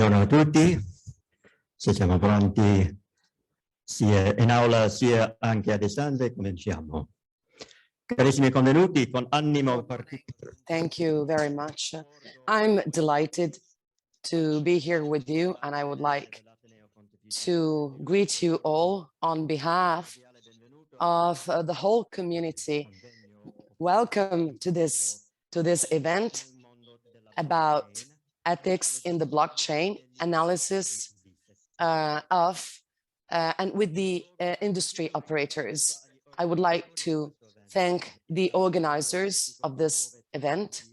Buongiorno a tutti, se siamo pronti sia in aula sia anche a distanza, cominciamo. Carissimi convenuti, con animo particolare. Thank you very much. I'm delighted to be here with you, and I would like to greet you all on behalf of the whole community. Welcome to this event about ethics in the blockchain, analysis and with the industry operators. I would like to thank the organizers of this event.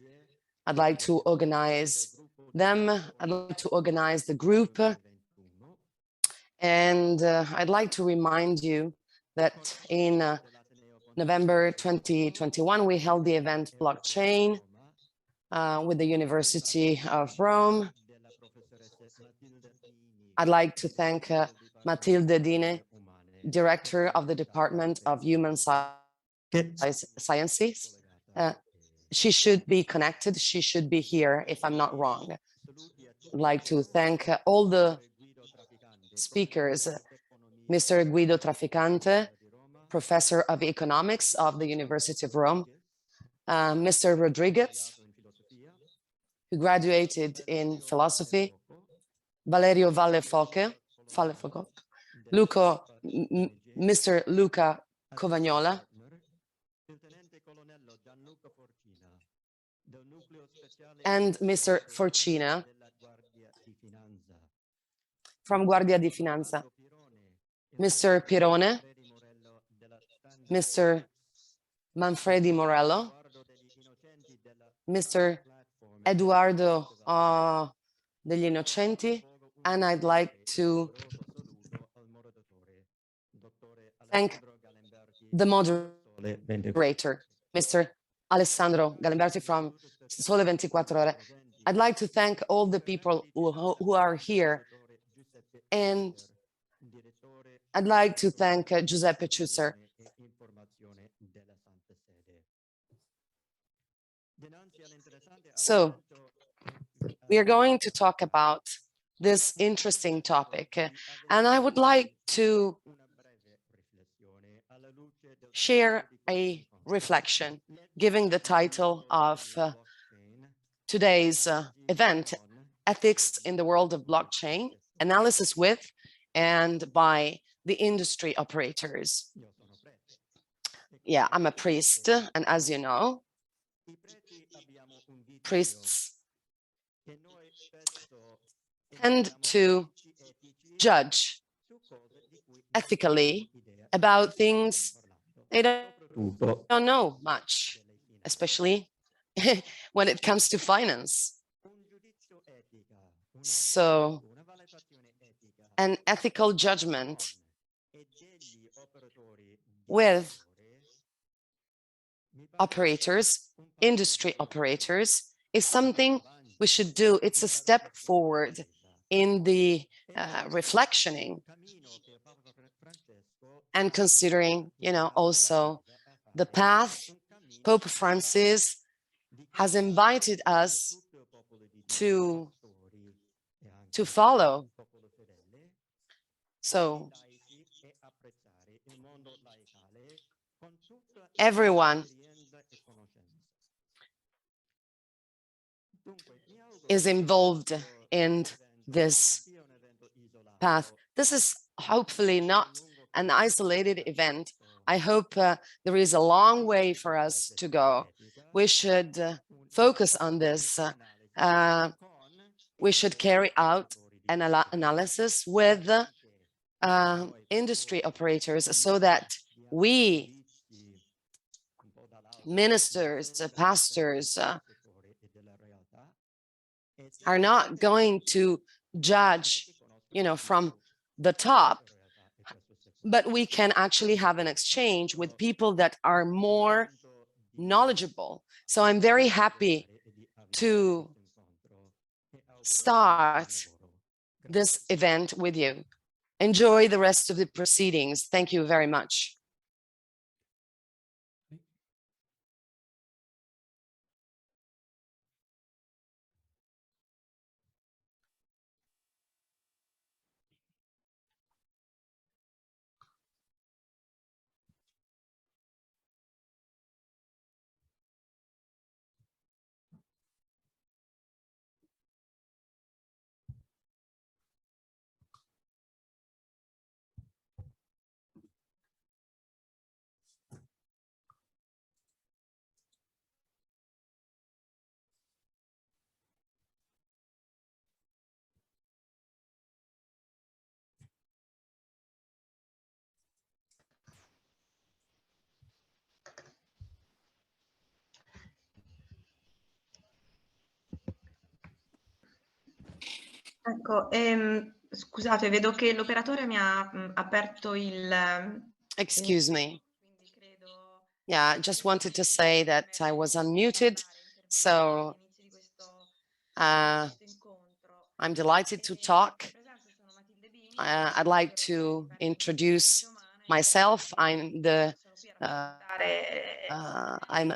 I'd like to organize them. I'd like to organize the group. And I'd like to remind you that in November 2021, we held the event Blockchain with the University of Rome. I'd like to thank Matilde Dine, Director of the Department of Human Sciences. She should be connected. She should be here, if I'm not wrong. I'd like to thank all the speakers, Mr. Guido Trafficante, Professor of Economics of the University of Rome, Mr. Rodriguez, who graduated in philosophy, Valerio Vallefoque, Mr. Luca Covagnola, and Mr. Forcina from Guardia di Finanza, Mr. Pirone, Mr. Manfredi Morello, Mr. Eduardo degli Innocenti, and I'd like to thank the moderator, Mr. Alessandro Galimberti from Sole 24 Ore. I'd like to thank all the people who are here, and I'd like to thank Giuseppe Chusser. So we are going to talk about this interesting topic, and I would like to share a reflection, giving the title of today's event, Ethics in the World of Blockchain, Analysis with and by the Industry Operators. Yeah, I'm a priest, and as you know, priests tend to judge ethically about things they don't know much, especially when it comes to finance. So an ethical judgment with operators, industry operators, is something we should do. It's a step forward in the reflectioning and considering, also the path Pope Francis has invited us to follow. So everyone is involved in this path. This is hopefully not an isolated event. I hope there is a long way for us to go. We should focus on this. We should carry out an analysis with industry operators so that we, ministers, pastors, are not going to judge, from the top, but we can actually have an exchange with people that are more knowledgeable. So I'm very happy to start this event with you. Enjoy the rest of the proceedings. Thank you very much. Ecco, scusate, vedo che l'operatore mi ha aperto il... Excuse me. quindi credo... Yeah, I just wanted to say that I was unmuted, so I'm delighted to talk. I'd like to introduce myself. I'm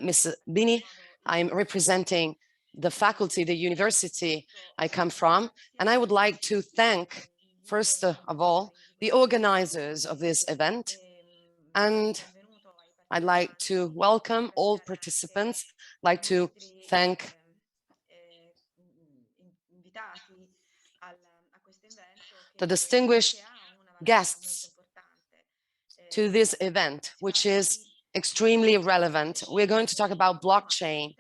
Miss Bini. I'm representing the faculty, the university I come from, and I would like to thank, first of all, the organizers of this event, and I'd like to welcome all participants. I'd like to thank the distinguished guests to this event, which is extremely relevant. We're going to talk about blockchain.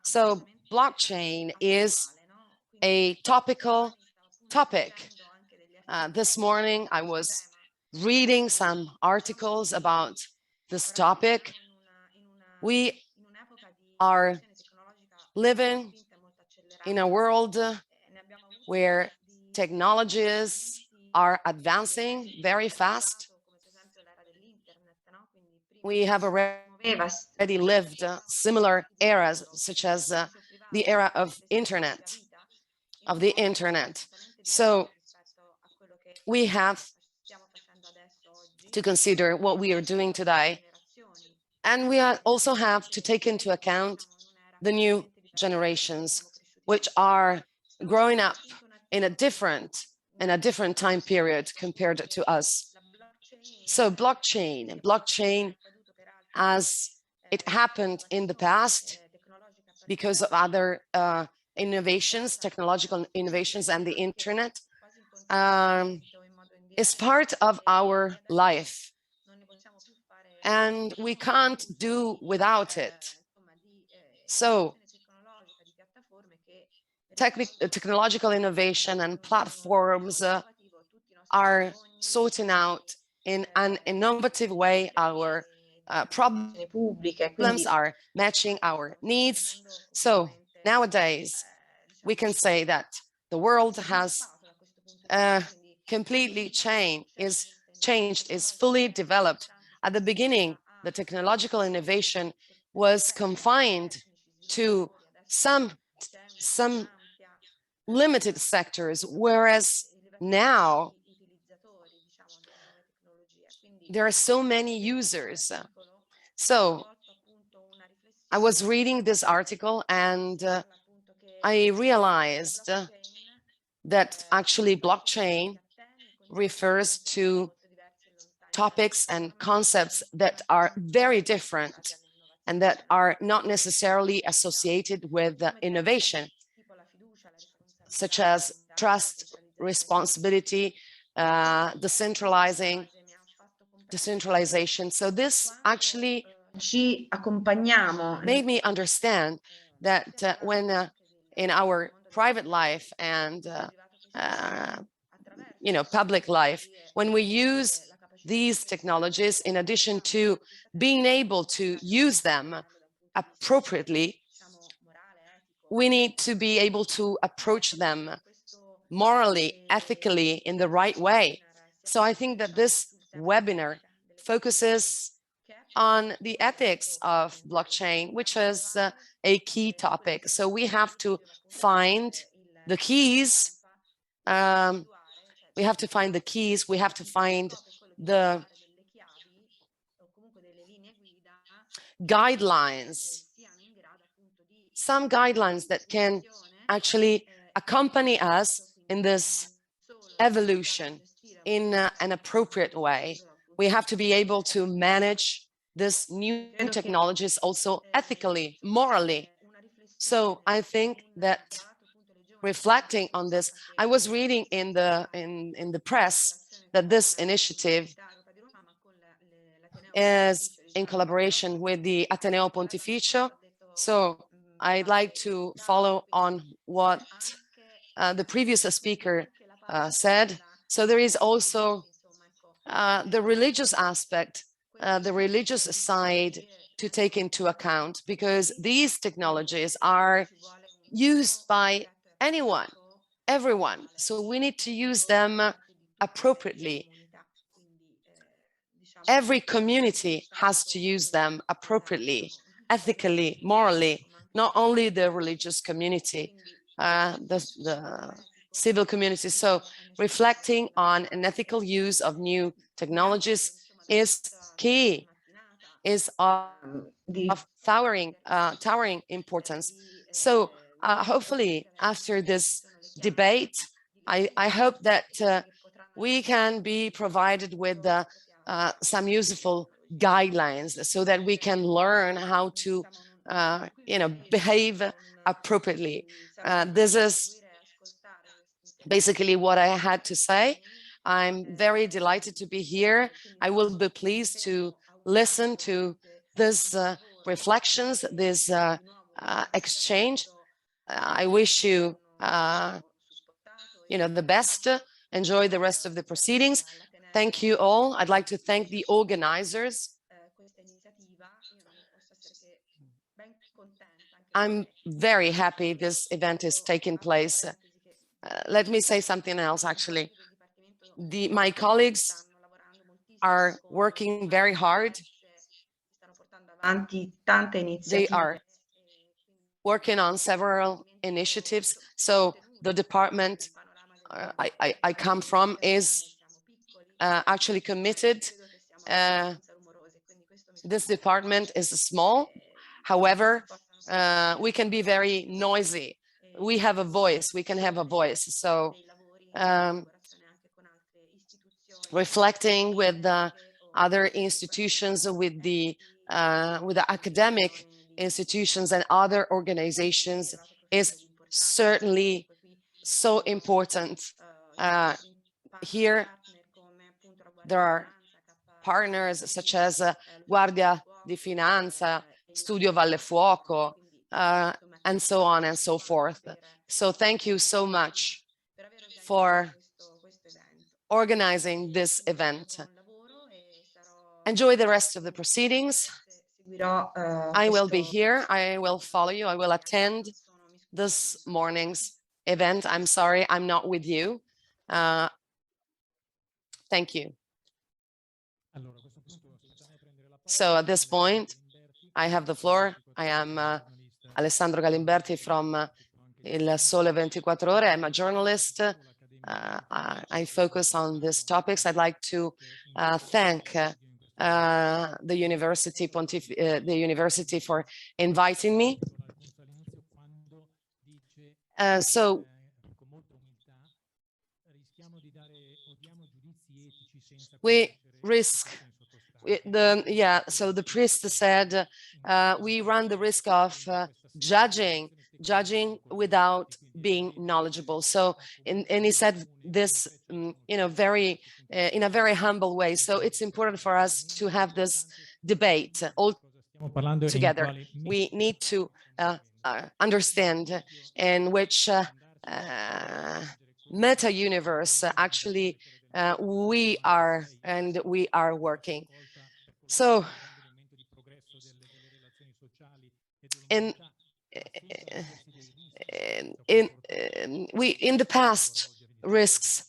So blockchain is a topical topic. This morning, I was reading some articles about this topic. We are living in a world where technologies are advancing very fast. We have already lived similar eras, such as the era of the internet. So we have to consider what we are doing today. And we also have to take into account the new generations, which are growing up in a different time period compared to us. So blockchain, as it happened in the past, because of other innovations, technological innovations and the internet, is part of our life. And we can't do without it. So technological innovation and platforms are sorting out in an innovative way our problems, are matching our needs. So nowadays, we can say that the world has completely changed, is fully developed. At the beginning, the technological innovation was confined to some limited sectors, whereas now there are so many users. So I was reading this article and I realized that actually blockchain refers to topics and concepts that are very different and that are not necessarily associated with innovation, such as trust, responsibility, decentralization. So this actually made me understand that when in our private life and public life, when we use these technologies, in addition to being able to use them appropriately, we need to be able to approach them morally, ethically, in the right way. So I think that this webinar focuses on the ethics of blockchain, which is a key topic. So we have to find the keys. We have to find the guidelines, some guidelines that can actually accompany us in this evolution in an appropriate way. We have to be able to manage this new technologies also ethically, morally. So I think that reflecting on this, I was reading in the press that this initiative is in collaboration with the Ateneo Pontificio. So I'd like to follow on what the previous speaker said. So there is also the religious aspect, the religious side to take into account, because these technologies are used by anyone. everyone. So we need to use them appropriately. Every community has to use them appropriately, ethically, morally, not only the religious community, the civil community. So reflecting on an ethical use of new technologies is key, is of towering importance. So hopefully after this debate, I hope that we can be provided with some useful guidelines so that we can learn how to behave appropriately. This is basically what I had to say. I'm very delighted to be here. I will be pleased to listen to these reflections, this exchange. I wish you, the best. Enjoy the rest of the proceedings. Thank you all. I'd like to thank the organizers. I'm very happy this event is taking place. Let me say something else, actually. My colleagues are working very hard. They are working on several initiatives. So the department I come from is actually committed. This department is small. However, we can be very noisy. We have a voice. We can have a voice. So reflecting with the other institutions, with the academic institutions and other organizations is certainly so important. Here, there are partners such as Guardia di Finanza, Studio Valle Fuoco, and so on and so forth. So thank you so much for organizing this event. Enjoy the rest of the proceedings. I will be here. I will follow you. I will attend this morning's event. I'm sorry, I'm not with you. Thank you. So at this point, I have the floor. I am Alessandro Galimberti from Il Sole 24 Ore. I'm a journalist. I focus on these topics. I'd like to thank the university for inviting me. So we risk so the priest said we run the risk of judging without being knowledgeable. So and he said this very in a very humble way. So it's important for us to have this debate all together. We need to understand in which meta universe actually we are working. So in the past, risks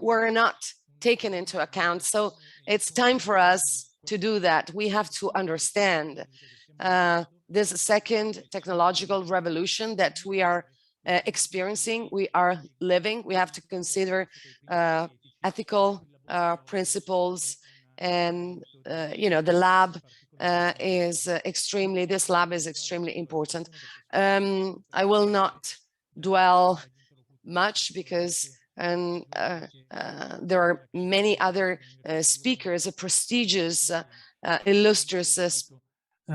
were not taken into account. So it's time for us to do that. We have to understand this second technological revolution that we are experiencing, we are living. We have to consider ethical principles, and the lab is this lab is extremely important. I will not dwell much because there are many other speakers, prestigious, illustrious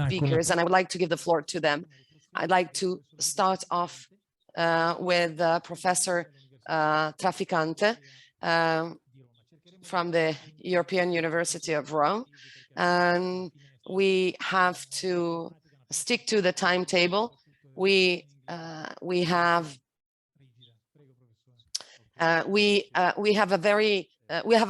speakers, and I would like to give the floor to them. I'd like to start off with Professor Trafficante from the European University of Rome. And we have to stick to the timetable. We have a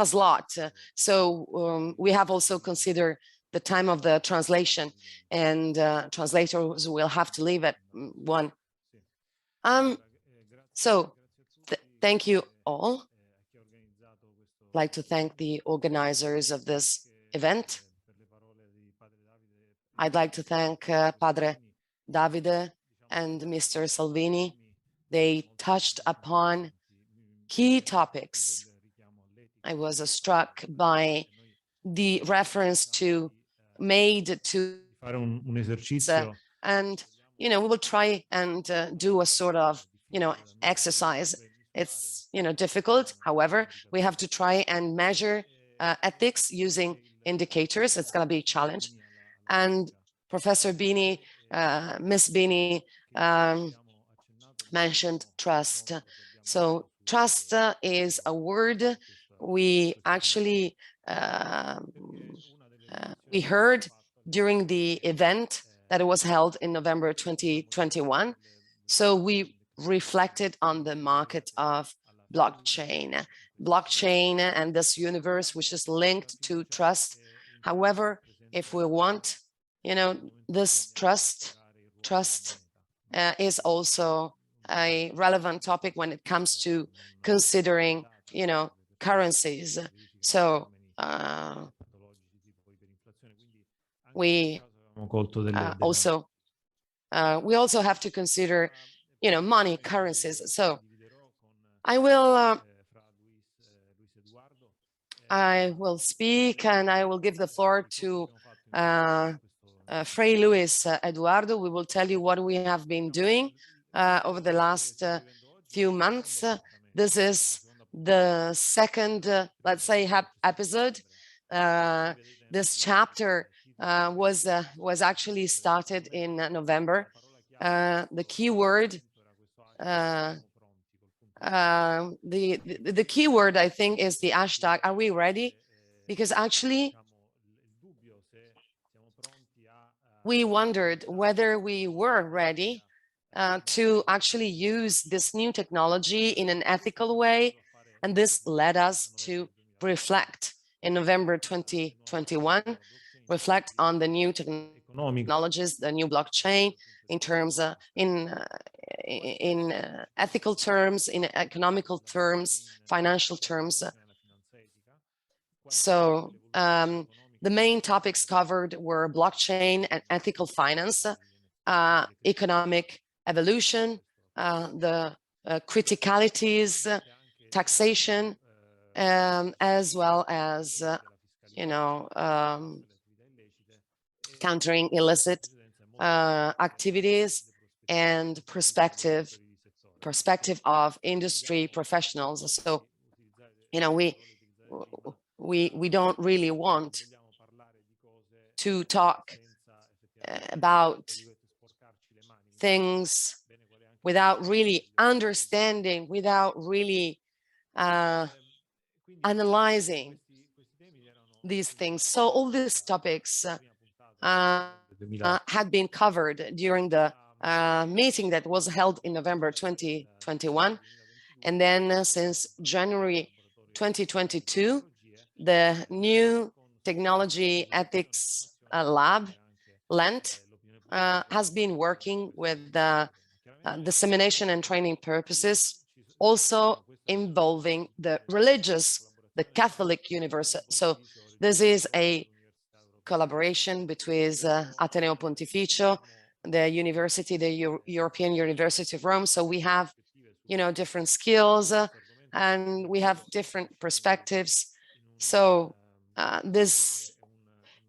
slot. So we have also considered the time of the translation, and translators will have to leave at 1. So Thank you all. I'd like to thank the organizers of this event. I'd like to thank Padre Davide and Mr. Salvini. They touched upon key topics. I was struck by the reference to made to and we will try and do a sort of exercise. It's difficult. However, we have to try and measure ethics using indicators. It's going to be a challenge. And Professor Bini, Miss Bini mentioned trust. So trust is a word we actually we heard during the event that was held in November 2021. So we reflected on the market of blockchain and this universe which is linked to trust. However, if we want, this trust is also a relevant topic when it comes to considering, currencies. So we also have to consider, money, currencies. So I will speak, and I will give the floor to Fray Luis Eduardo. We will tell you what we have been doing over the last few months. This is the second, let's say, episode. This chapter was actually started in November. The key word, the key word, I think, is the hashtag. Are we ready? Because actually, we wondered whether we were ready to actually use this new technology in an ethical way. And this led us to reflect in November 2021, reflect on the new technologies, the new blockchain, in terms in ethical terms, in economical terms, financial terms. So the main topics covered were blockchain and ethical finance, economic evolution, the criticalities, taxation, as well as countering illicit activities and perspective of industry professionals. So we don't really want to talk about things without really understanding, without really analyzing these things. So all these topics had been covered during the meeting that was held in November 2021. And then since January 2022, the new technology ethics lab, LENT, has been working with the dissemination and training purposes, also involving the Catholic universe. So this is a collaboration between Ateneo Pontificio, the university, the European University of Rome. So we have, different skills and we have different perspectives. So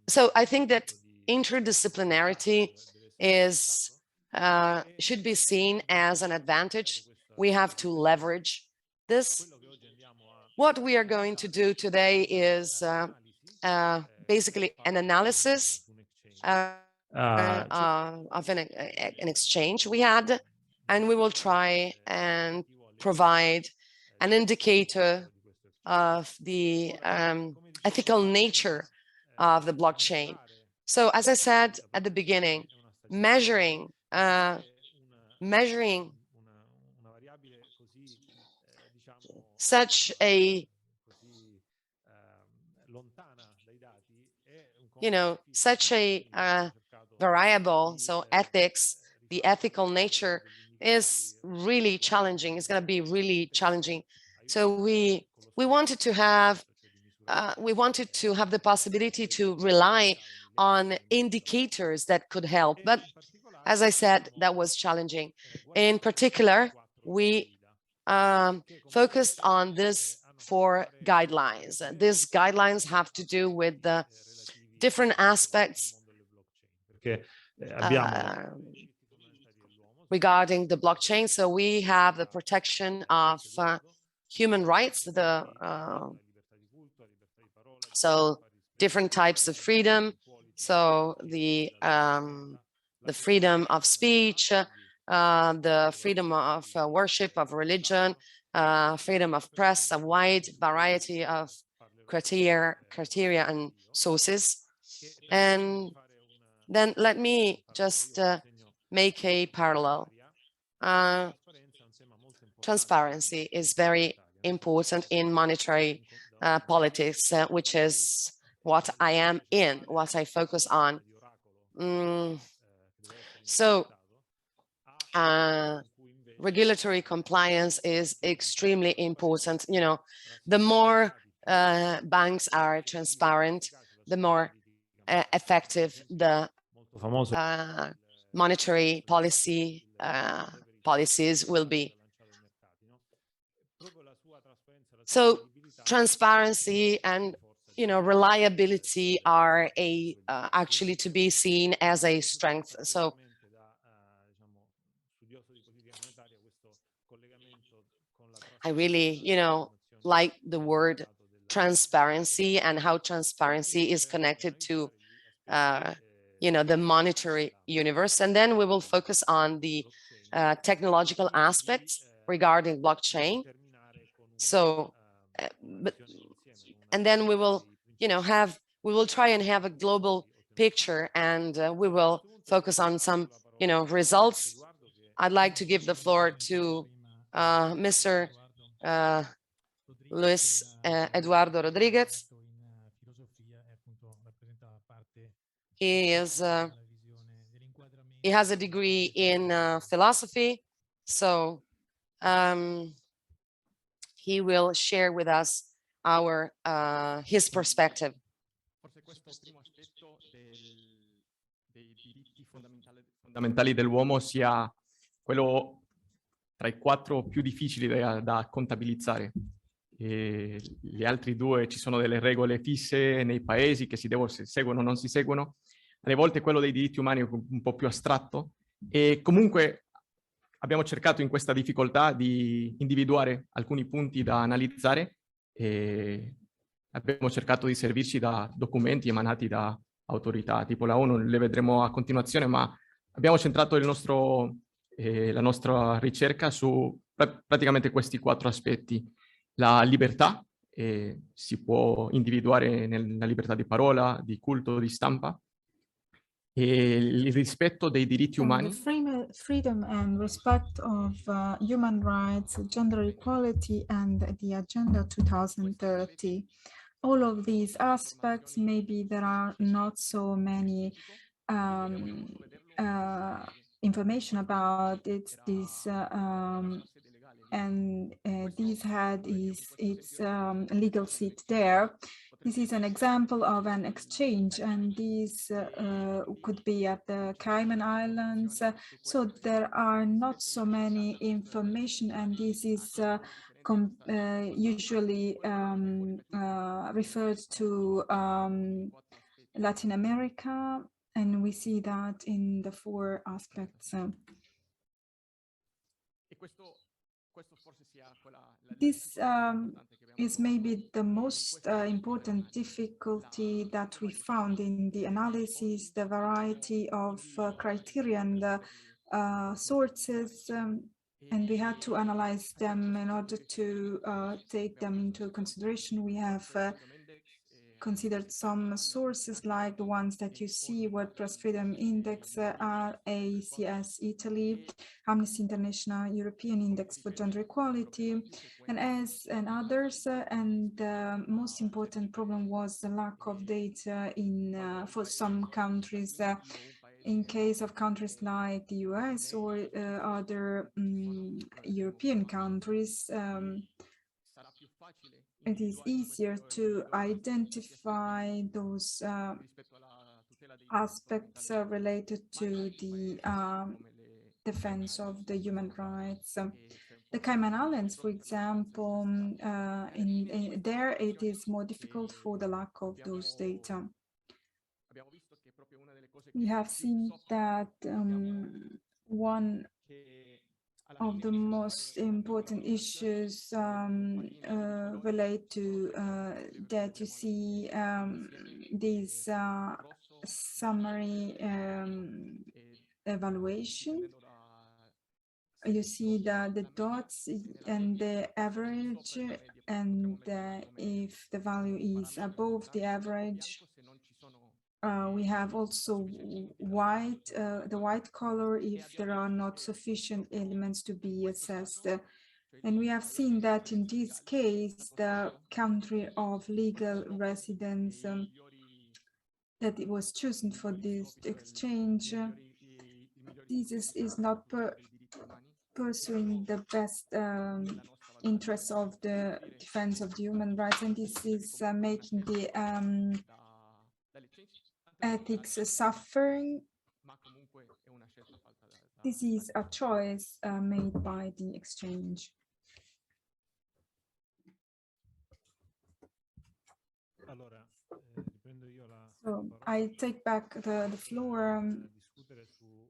so I think that interdisciplinarity should be seen as an advantage. We have to leverage this. What we are going to do today is basically an analysis of an exchange we had, and we will try and provide an indicator of the ethical nature of the blockchain. So as I said at the beginning, measuring such a variable, so ethics, the ethical nature is really challenging. It's going to be really challenging. So we wanted to have the possibility to rely on indicators that could help, but as I said, that was challenging. In particular, we focused on these 4 guidelines. These guidelines have to do with the different aspects regarding the blockchain. So we have the protection of human rights, so different types of freedom. So the freedom of speech, the freedom of worship, of religion, freedom of press, a wide variety of criteria and sources. And then let me just make a parallel. Transparency is very important in monetary politics, which is what I am in, what I focus on. So regulatory compliance is extremely important. You know, the more banks are transparent, the more effective the monetary policies will be. So transparency and reliability are actually to be seen as a strength. So I really, like the word transparency and how transparency is connected to, the monetary universe. And then we will focus on the technological aspects regarding blockchain. So, and then we will, we will try and have a global picture, and we will focus on some, results. I'd like to give the floor to Mr. Luis Eduardo Rodriguez. He has a degree in philosophy, so he will share with us his perspective. Fondamentali dell'uomo sia quello tra i 4 più difficili da contabilizzare. E gli altri 2 ci sono delle regole fisse nei paesi che si seguono o non si seguono. Alle volte quello dei diritti umani è un po' più astratto, e comunque abbiamo cercato in questa difficoltà di individuare alcuni punti da analizzare, e abbiamo cercato di servirci da documenti emanati da autorità tipo la ONU. Le vedremo a continuazione, ma abbiamo centrato la nostra ricerca su praticamente questi 4 aspetti. La libertà, si può individuare nella libertà di parola, di culto, di stampa, e il rispetto dei diritti umani. Freedom and respect of human rights, gender equality, and the Agenda 2030. All of these aspects, maybe there are not so many information about it. This had its legal seat there. This is an example of an exchange, and these could be at the Cayman Islands. So there are not so many information, and this is usually referred to Latin America, and we see that in the 4 aspects. This is maybe the most important difficulty that we found in the analysis, the variety of criteria and sources, and we had to analyze them in order to take them into consideration. We have considered some sources like the ones that you see: WordPress Freedom Index, ACS Italy, Amnesty International European Index for Gender Equality, and others. And the most important problem was the lack of data for some countries. in case of countries like the US or other European countries, it is easier to identify those aspects related to the defense of the human rights. The Cayman Islands, for example, there it is more difficult for the lack of those data. We have seen that one of the most important issues relate to that you see this summary evaluation. You see the dots and the average, and if the value is above the average, we have also white, the white color if there are not sufficient elements to be assessed. And we have seen that in this case, the country of legal residence that it was chosen for this exchange, this is not pursuing the best interests of the defense of the human rights, and this is making the ethics suffering. This is a choice made by the exchange. So I take back the floor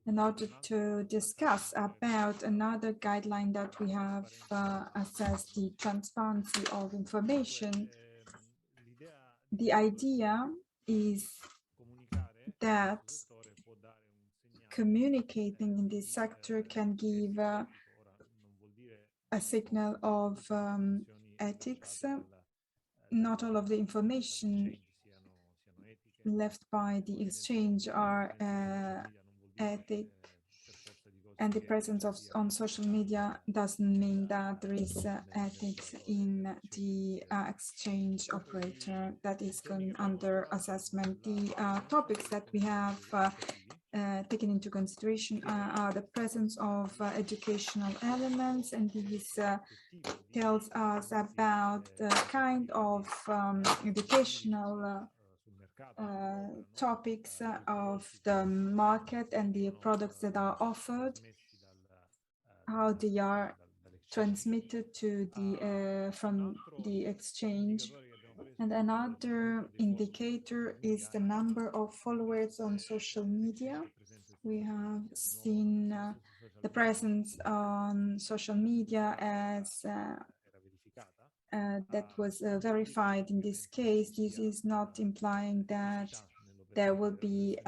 in order to discuss about another guideline that we have assessed, the transparency of information. The idea is that communicating in this sector can give a signal of ethics. Not all of the information left by the exchange are ethic, and the presence of on social media doesn't mean that there is ethics in the exchange operator that is going under assessment. The topics that we have taken into consideration are the presence of educational elements, and this tells us about the kind of educational topics of the market and the products that are offered, how they are transmitted to the from the exchange. And another indicator is the number of followers on social media. We have seen the presence on social media as that was verified in this case. This is not implying that there will be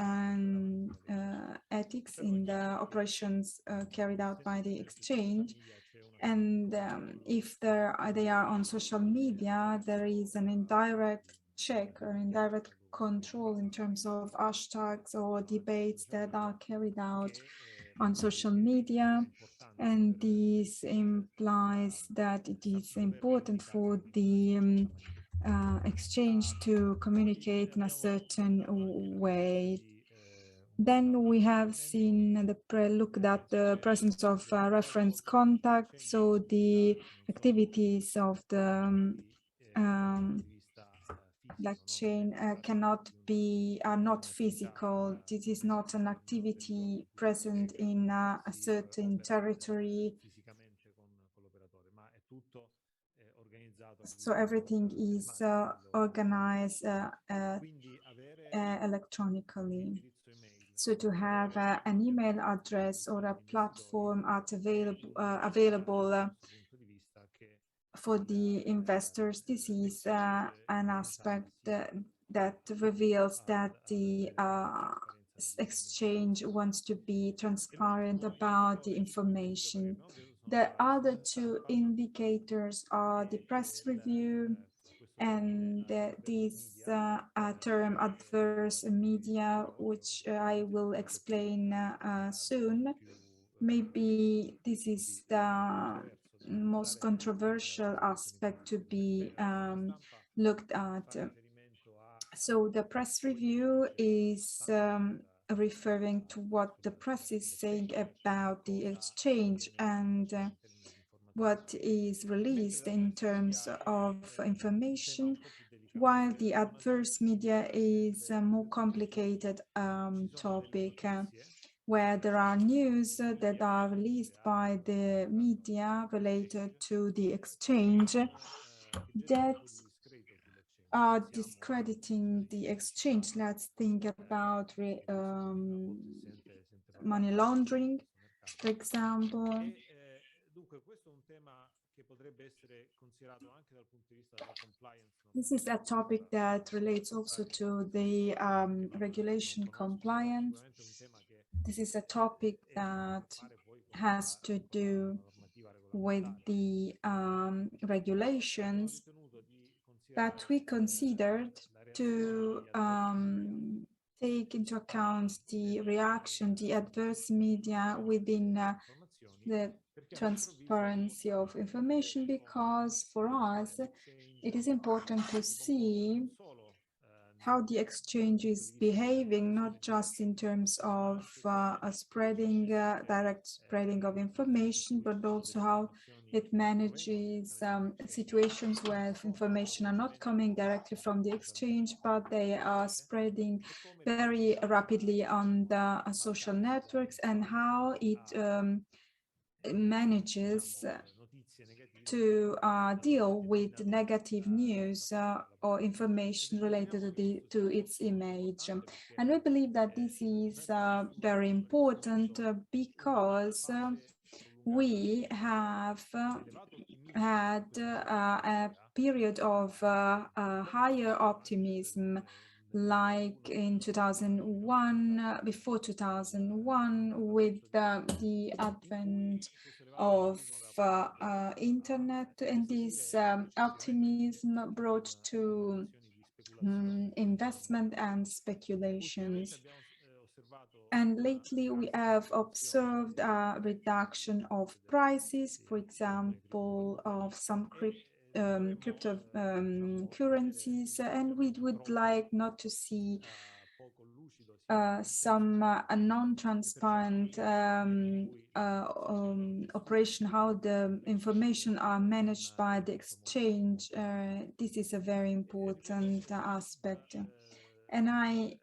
ethics in the operations carried out by the exchange. And if they are on social media, there is an indirect check or indirect control in terms of hashtags or debates that are carried out on social media. And this implies that it is important for the exchange to communicate in a certain way. Then we have seen looked at the presence of reference contact, so the activities of the blockchain are not physical. This is not an activity present in a certain territory. So everything is organized electronically. So to have an email address or a platform available for the investors, this is an aspect that reveals that the exchange wants to be transparent about the information. The other two indicators are the press review and this term adverse media, which I will explain soon. Maybe this is the most controversial aspect to be looked at. So the press review is referring to what the press is saying about the exchange and what is released in terms of information, while the adverse media is a more complicated topic where there are news that are released by the media related to the exchange that are discrediting the exchange. Let's think about money laundering, for example. This is a topic that relates also to the regulation compliance. This is a topic that has to do with the regulations, but we considered to take into account the reaction, the adverse media within the transparency of information, because for us it is important to see how the exchange is behaving, not just in terms of direct spreading of information, but also how it manages situations where information are not coming directly from the exchange, but they are spreading very rapidly on the social networks, and how it manages to deal with negative news or information related to its image. And we believe that this is very important because we have had a period of higher optimism, like in 2001, before 2001, with the advent of internet, and this optimism brought to investment and speculations. And lately we have observed a reduction of prices, for example, of some cryptocurrencies, and we would like not to see some non-transparent operation, how the information are managed by the exchange. This is a very important aspect. And I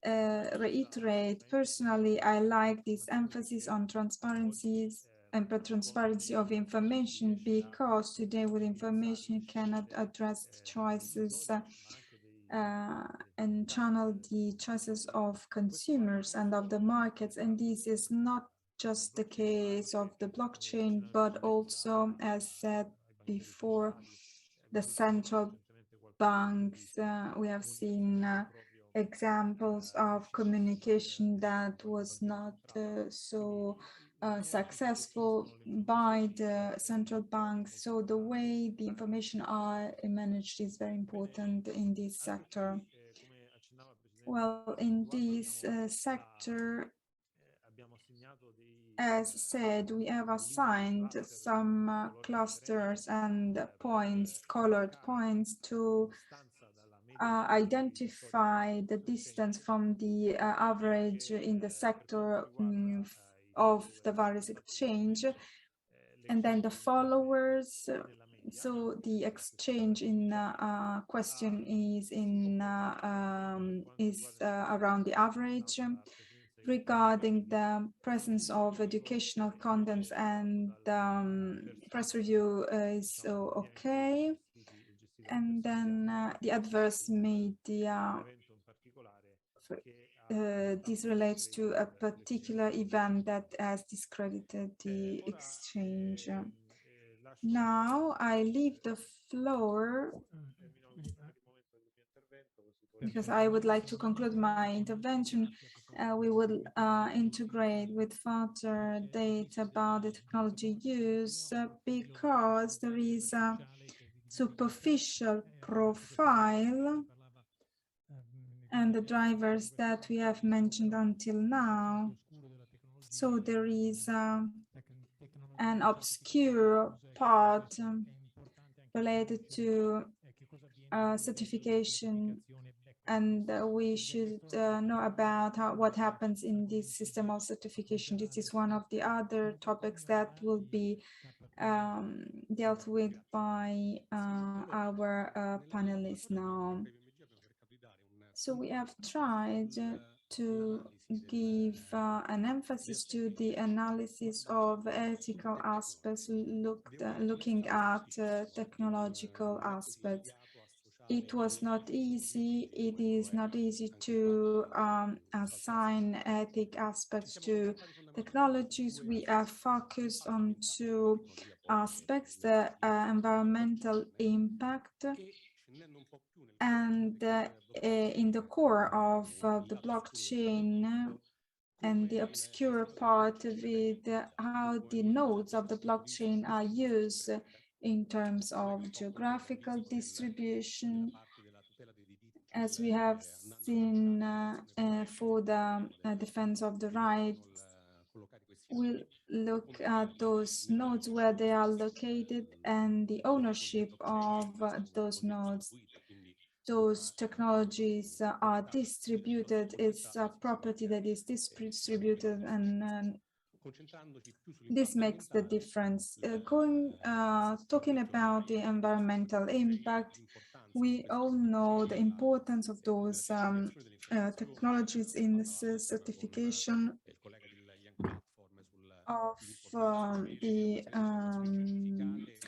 reiterate, personally, I like this emphasis on transparencies and transparency of information, because today with information you cannot address the choices and channel the choices of consumers and of the markets. And this is not just the case of the blockchain, but also, as said before, the central banks. We have seen examples of communication that was not so successful by the central banks. So the way the information are managed is very important in this sector. Well, in this sector, as said, we have assigned some clusters and points, colored points, to identify the distance from the average in the sector of the various exchange, and then the followers. So the exchange in question is around the average. Regarding the presence of educational contents and press review is okay. And then the adverse media, this relates to a particular event that has discredited the exchange. Now I leave the floor, because I would like to conclude my intervention. We will integrate with further data about the technology use, because there is a superficial profile and the drivers that we have mentioned until now. So there is an obscure part related to certification and we should know about what happens in this system of certification. This is one of the other topics that will be dealt with by our panelists now. So we have tried to give an emphasis to the analysis of ethical aspects, looking at technological aspects. It was not easy. It is not easy to assign ethic aspects to technologies. We are focused on two aspects: the environmental impact, and in the core of the blockchain, and the obscure part with how the nodes of the blockchain are used in terms of geographical distribution, as we have seen for the defense of the rights. We'll look at those nodes, where they are located, and the ownership of those nodes. Those technologies are distributed. It's a property that is distributed, and this makes the difference. Talking about the environmental impact, we all know the importance of those technologies in the certification of the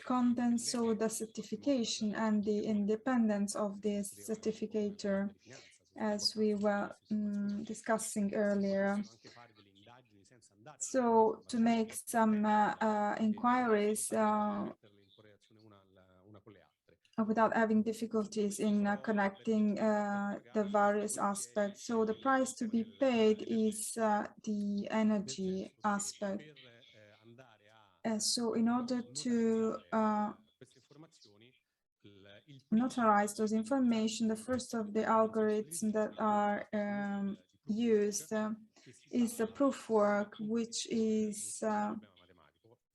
contents, so the certification and the independence of this certificator, as we were discussing earlier. So to make some inquiries without having difficulties in connecting the various aspects. So the price to be paid is the energy aspect. So in order to notarize those information, the first of the algorithms that are used is the proof work, which is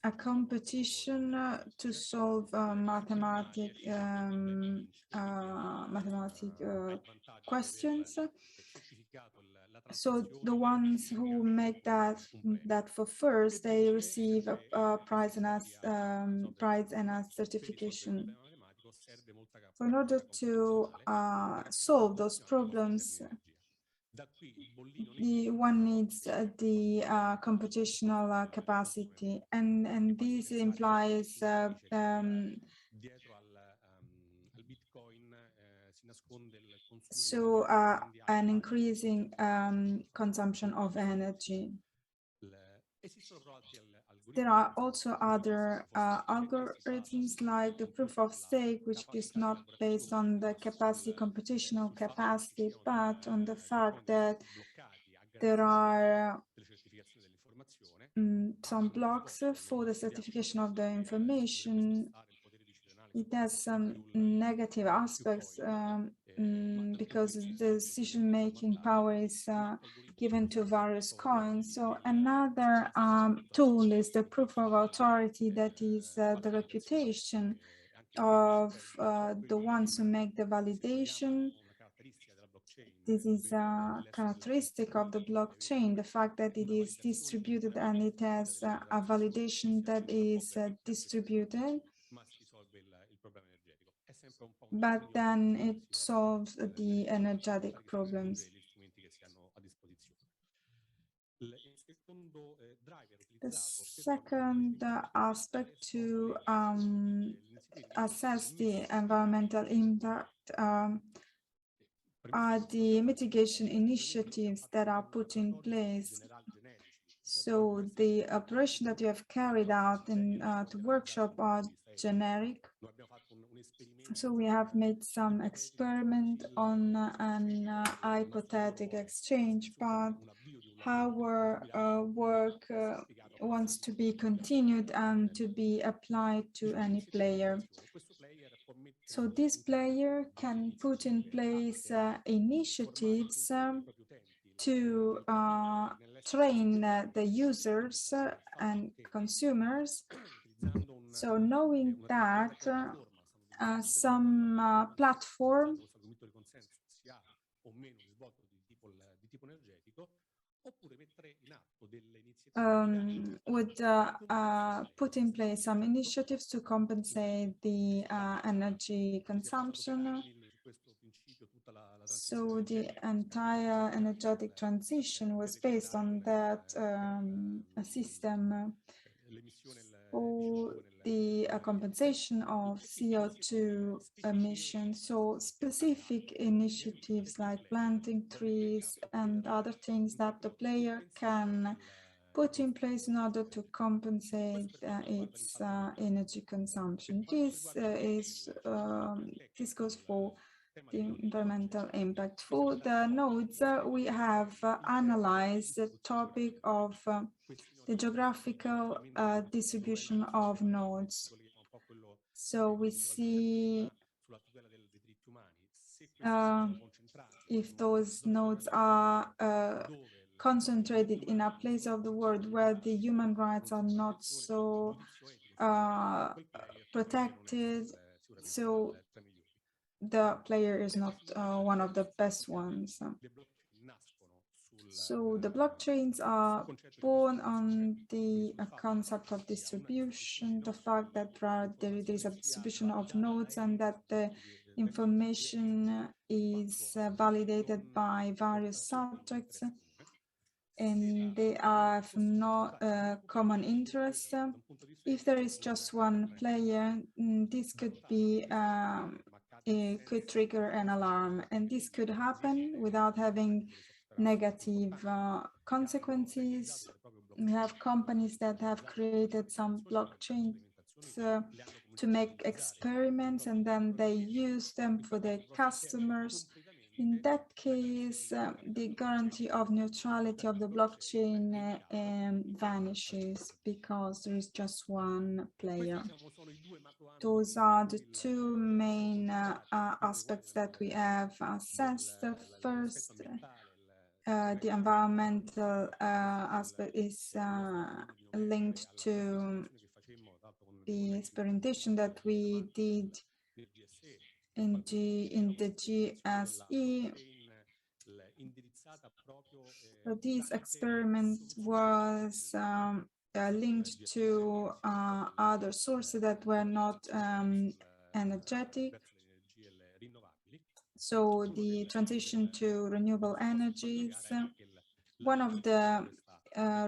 a competition to solve mathematic questions. So the ones who make that for first, they receive a prize and a certification. So in order to solve those problems, one needs the computational capacity, and this implies an increasing consumption of energy. There are also other algorithms like the proof of stake, which is not based on the capacity, computational capacity, but on the fact that there are some blocks for the certification of the information. It has some negative aspects because the decision-making power is given to various coins. So another tool is the proof of authority, that is the reputation of the ones who make the validation. This is a characteristic of the blockchain, the fact that it is distributed and it has a validation that is distributed, but then it solves the energetic problems. The second aspect to assess the environmental impact are the mitigation initiatives that are put in place. So the operation that you have carried out in the workshop are generic. So we have made some experiment on an hypothetical exchange, but our work wants to be continued and to be applied to any player. So this player can put in place initiatives to train the users and consumers. So knowing that some platform would put in place some initiatives to compensate the energy consumption. So the entire energetic transition was based on that system for the compensation of CO2 emissions. So specific initiatives like planting trees and other things that the player can put in place in order to compensate its energy consumption. This goes for the environmental impact. For the nodes, we have analyzed the topic of the geographical distribution of nodes. So we see if those nodes are concentrated in a place of the world where the human rights are not so protected, so the player is not one of the best ones. So the blockchains are born on the concept of distribution, the fact that there is a distribution of nodes and that the information is validated by various subjects and they have no common interest. If there is just one player, this could be it could trigger an alarm, and this could happen without having negative consequences. We have companies that have created some blockchains to make experiments, and then they use them for their customers. In that case, the guarantee of neutrality of the blockchain vanishes because there is just one player. Those are the two main aspects that we have assessed. First, the environmental aspect is linked to the experimentation that we did in the GSE. So this experiment was linked to other sources that were not energetic. So the transition to renewable energies, one of the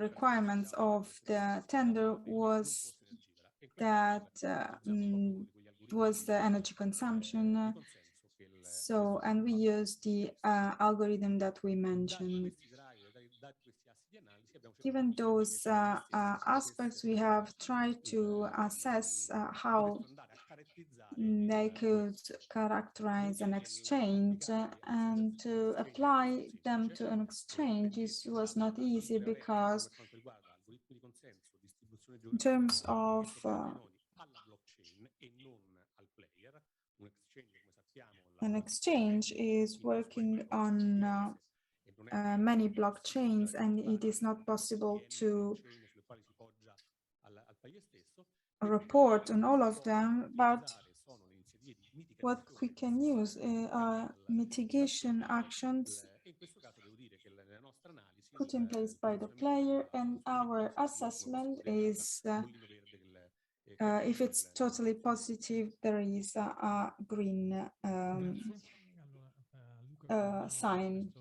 requirements of the tender was that was the energy consumption. So, and we used the algorithm that we mentioned. Given those aspects, we have tried to assess how they could characterize an exchange, and to apply them to an exchange was not easy because in terms of an exchange is working on many blockchains, and it is not possible to report on all of them, but what we can use are mitigation actions put in place by the player, and our assessment is if it's totally positive, there is a green sign.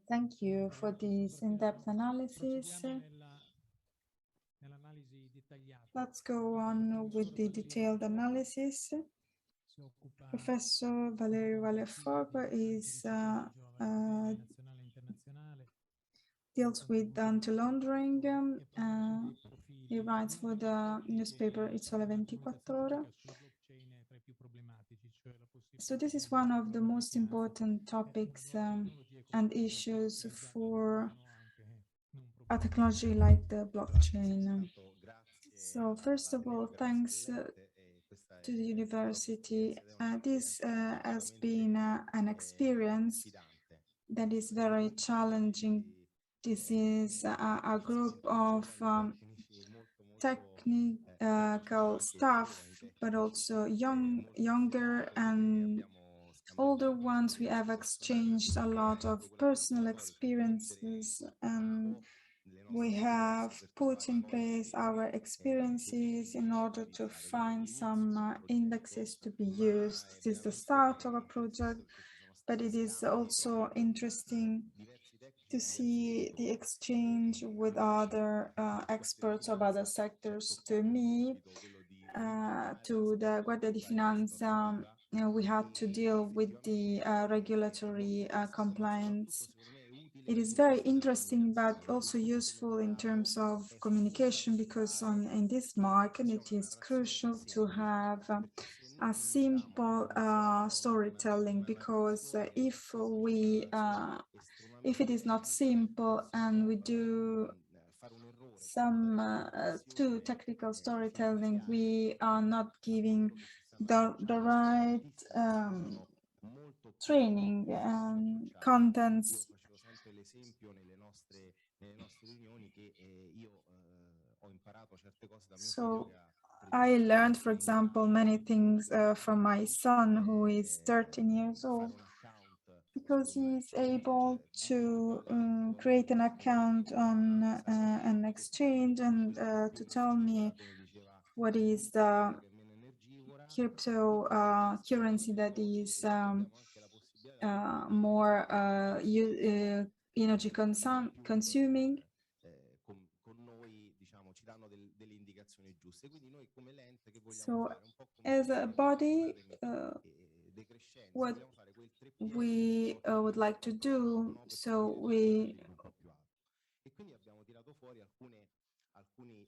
Thank you for this in-depth analysis. Let's go on with the detailed analysis. Professor Valerio Valleforba deals with anti-laundering. He writes for the newspaper Il Sole 24 Ore. So this is one of the most important topics and issues for a technology like the blockchain. So first of all, thanks to the university, this has been an experience that is very challenging. This is a group of technical staff, but also younger and older ones, we have exchanged a lot of personal experiences, and we have put in place our experiences in order to find some indexes to be used. This is the start of a project, but it is also interesting to see the exchange with other experts of other sectors. To me, to the Guardia di Finanza, we had to deal with the regulatory compliance. It is very interesting, but also useful in terms of communication, because in this market, it is crucial to have a simple storytelling, because if it is not simple and we do some too technical storytelling, we are not giving the right training and contents. So I learned, for example, many things from my son, who is 13 years old, because he's able to create an account on an exchange and to tell me what is the cryptocurrency that is more energy consuming. So as a body, what we would like to do, so we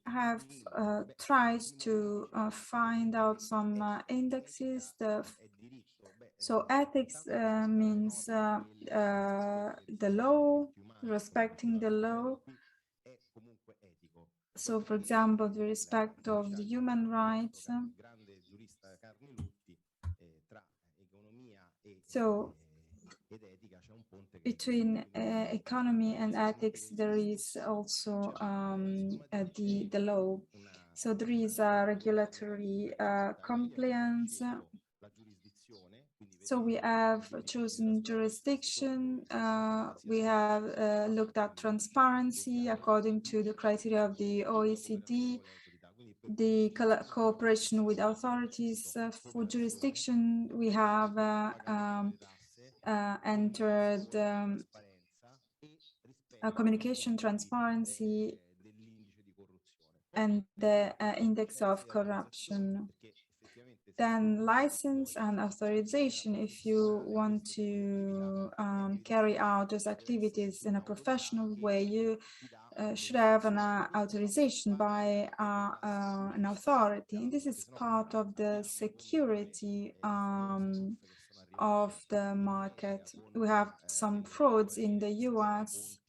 have tried to find out some indexes. So ethics means the law, respecting the law. So, for example, the respect of the human rights. So, between economy and ethics, there is also the law. So there is a regulatory compliance. So we have chosen jurisdiction. We have looked at transparency according to the criteria of the OECD, the cooperation with authorities. For jurisdiction, we have entered communication transparency and the index of corruption. Then license and authorization. If you want to carry out those activities in a professional way, you should have an authorization by an authority. And this is part of the security of the market. We have some frauds in the US.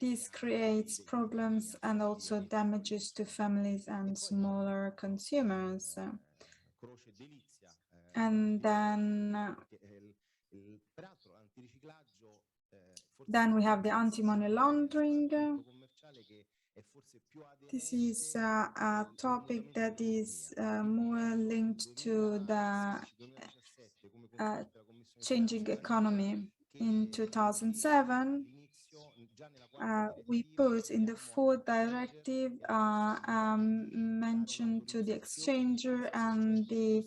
This creates problems and also damages to families and smaller consumers. And then we have the anti-money laundering. This is a topic that is more linked to the changing economy. In 2007, we put in the fourth directive mention to the exchanger and the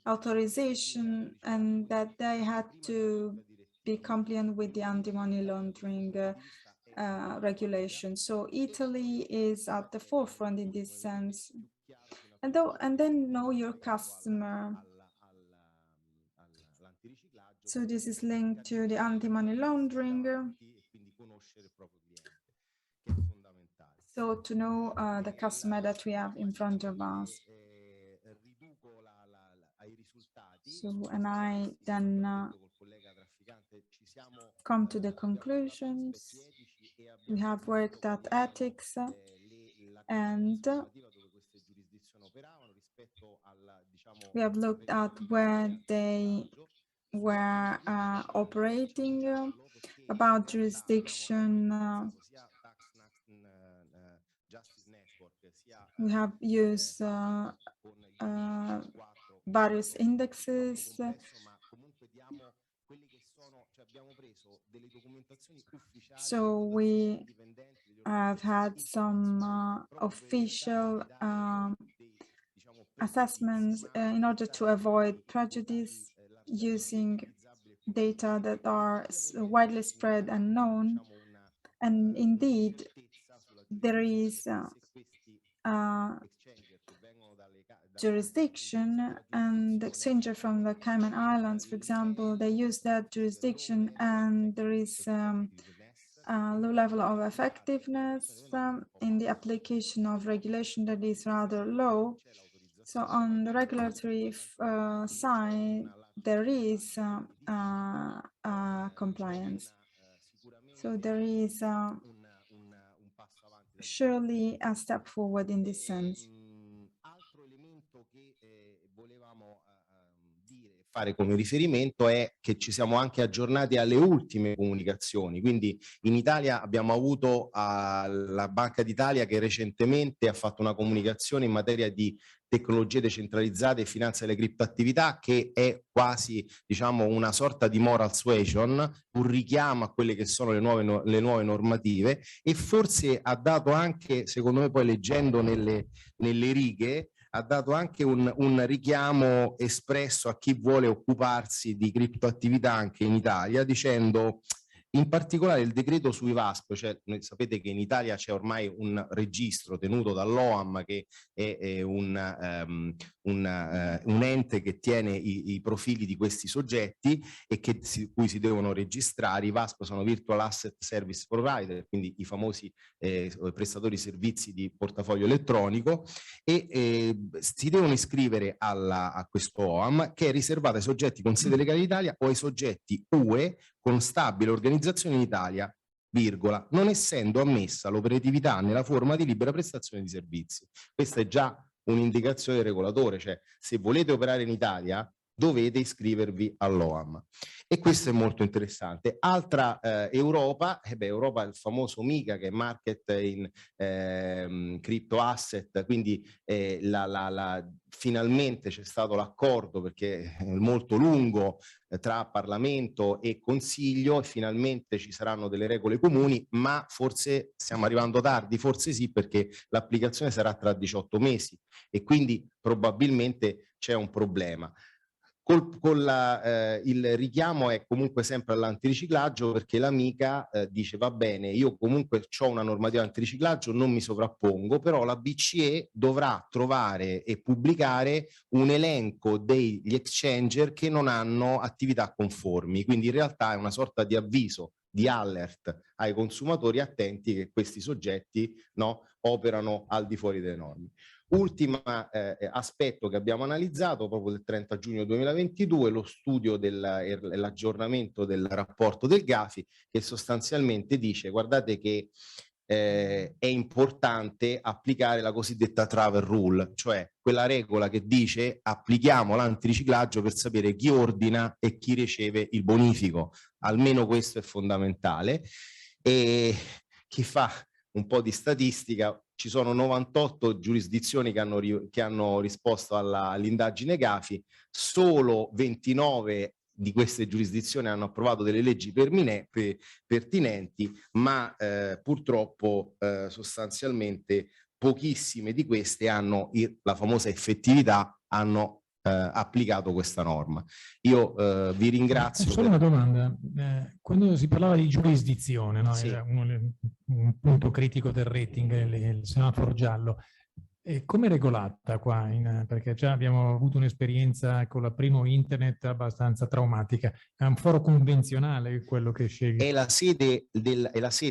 authorization, and that they had to be compliant with the anti-money laundering regulation. So Italy is at the forefront in this sense. And then know your customer. So this is linked to the anti-money laundering. So to know the customer that we have in front of us. So, and I then come to the conclusions. We have worked at ethics and we have looked at where they were operating, about jurisdiction. We have used various indexes. So we have had some official assessments in order to avoid prejudice using data that are widely spread and known. And indeed, there is jurisdiction, and the exchanger from the Cayman Islands, for example, they use that jurisdiction, and there is a low level of effectiveness in the application of regulation that is rather low. So on the regulatory side, there is compliance. So there is surely a step forward in this sense. Fare come riferimento è che ci siamo anche aggiornati alle ultime comunicazioni, quindi in Italia abbiamo avuto la Banca d'Italia che recentemente ha fatto una comunicazione in materia di tecnologie decentralizzate e finanza delle criptoattività, che è quasi, diciamo, una sorta di moral suasion, un richiamo a quelle che sono le nuove normative, e forse ha dato anche, secondo me, poi leggendo nelle righe, ha dato anche un richiamo espresso a chi vuole occuparsi di criptoattività anche in Italia, dicendo in particolare il decreto sui VASP, cioè sapete che in Italia c'è ormai un registro tenuto dall'OAM che è un ente che tiene i profili di questi soggetti e cui si devono registrare. I VASP sono Virtual Asset Service Provider, quindi i famosi prestatori servizi di portafoglio elettronico, e si devono iscrivere a questo OAM, che è riservato ai soggetti con sede legale in Italia o ai soggetti UE con stabile organizzazione in Italia, virgola, non essendo ammessa l'operatività nella forma di libera prestazione di servizi. Questa è già un'indicazione del regolatore, cioè se volete operare in Italia dovete iscrivervi all'OAM. E questo è molto interessante. Altra Europa, Europa è il famoso MiCA, che è Market in Crypto Asset, quindi finalmente c'è stato l'accordo, perché è molto lungo, tra Parlamento e Consiglio, e finalmente ci saranno delle regole comuni, ma forse stiamo arrivando tardi, forse sì, perché l'applicazione sarà tra 18 mesi e quindi probabilmente c'è un problema. Il richiamo è comunque sempre all'antiriciclaggio, perché l'Amica dice va bene, io comunque ho una normativa antiriciclaggio, non mi sovrappongo, però la BCE dovrà trovare e pubblicare un elenco degli exchanger che non hanno attività conformi, quindi in realtà è una sorta di avviso, di alert ai consumatori attenti che questi soggetti, no, operano al di fuori delle norme. Ultimo aspetto che abbiamo analizzato proprio del 30 giugno 2022, lo studio dell'aggiornamento del rapporto del Gafi, che sostanzialmente dice, guardate che è importante applicare la cosiddetta travel rule, cioè quella regola che dice applichiamo l'antiriciclaggio per sapere chi ordina e chi riceve il bonifico. Almeno questo è fondamentale. E chi fa un po' di statistica, ci sono 98 giurisdizioni che hanno risposto all'indagine Gafi, solo 29 di queste giurisdizioni hanno approvato delle leggi pertinenti, ma purtroppo sostanzialmente pochissime di queste hanno la famosa effettività, hanno applicato questa norma. Io vi ringrazio. Solo una domanda, quando si parlava di giurisdizione, no? Sì. Era un punto critico del rating, il semaforo giallo, come è regolata qua? Perché già abbiamo avuto un'esperienza con la primo internet abbastanza traumatica. È un foro convenzionale quello che sceglie? È la sede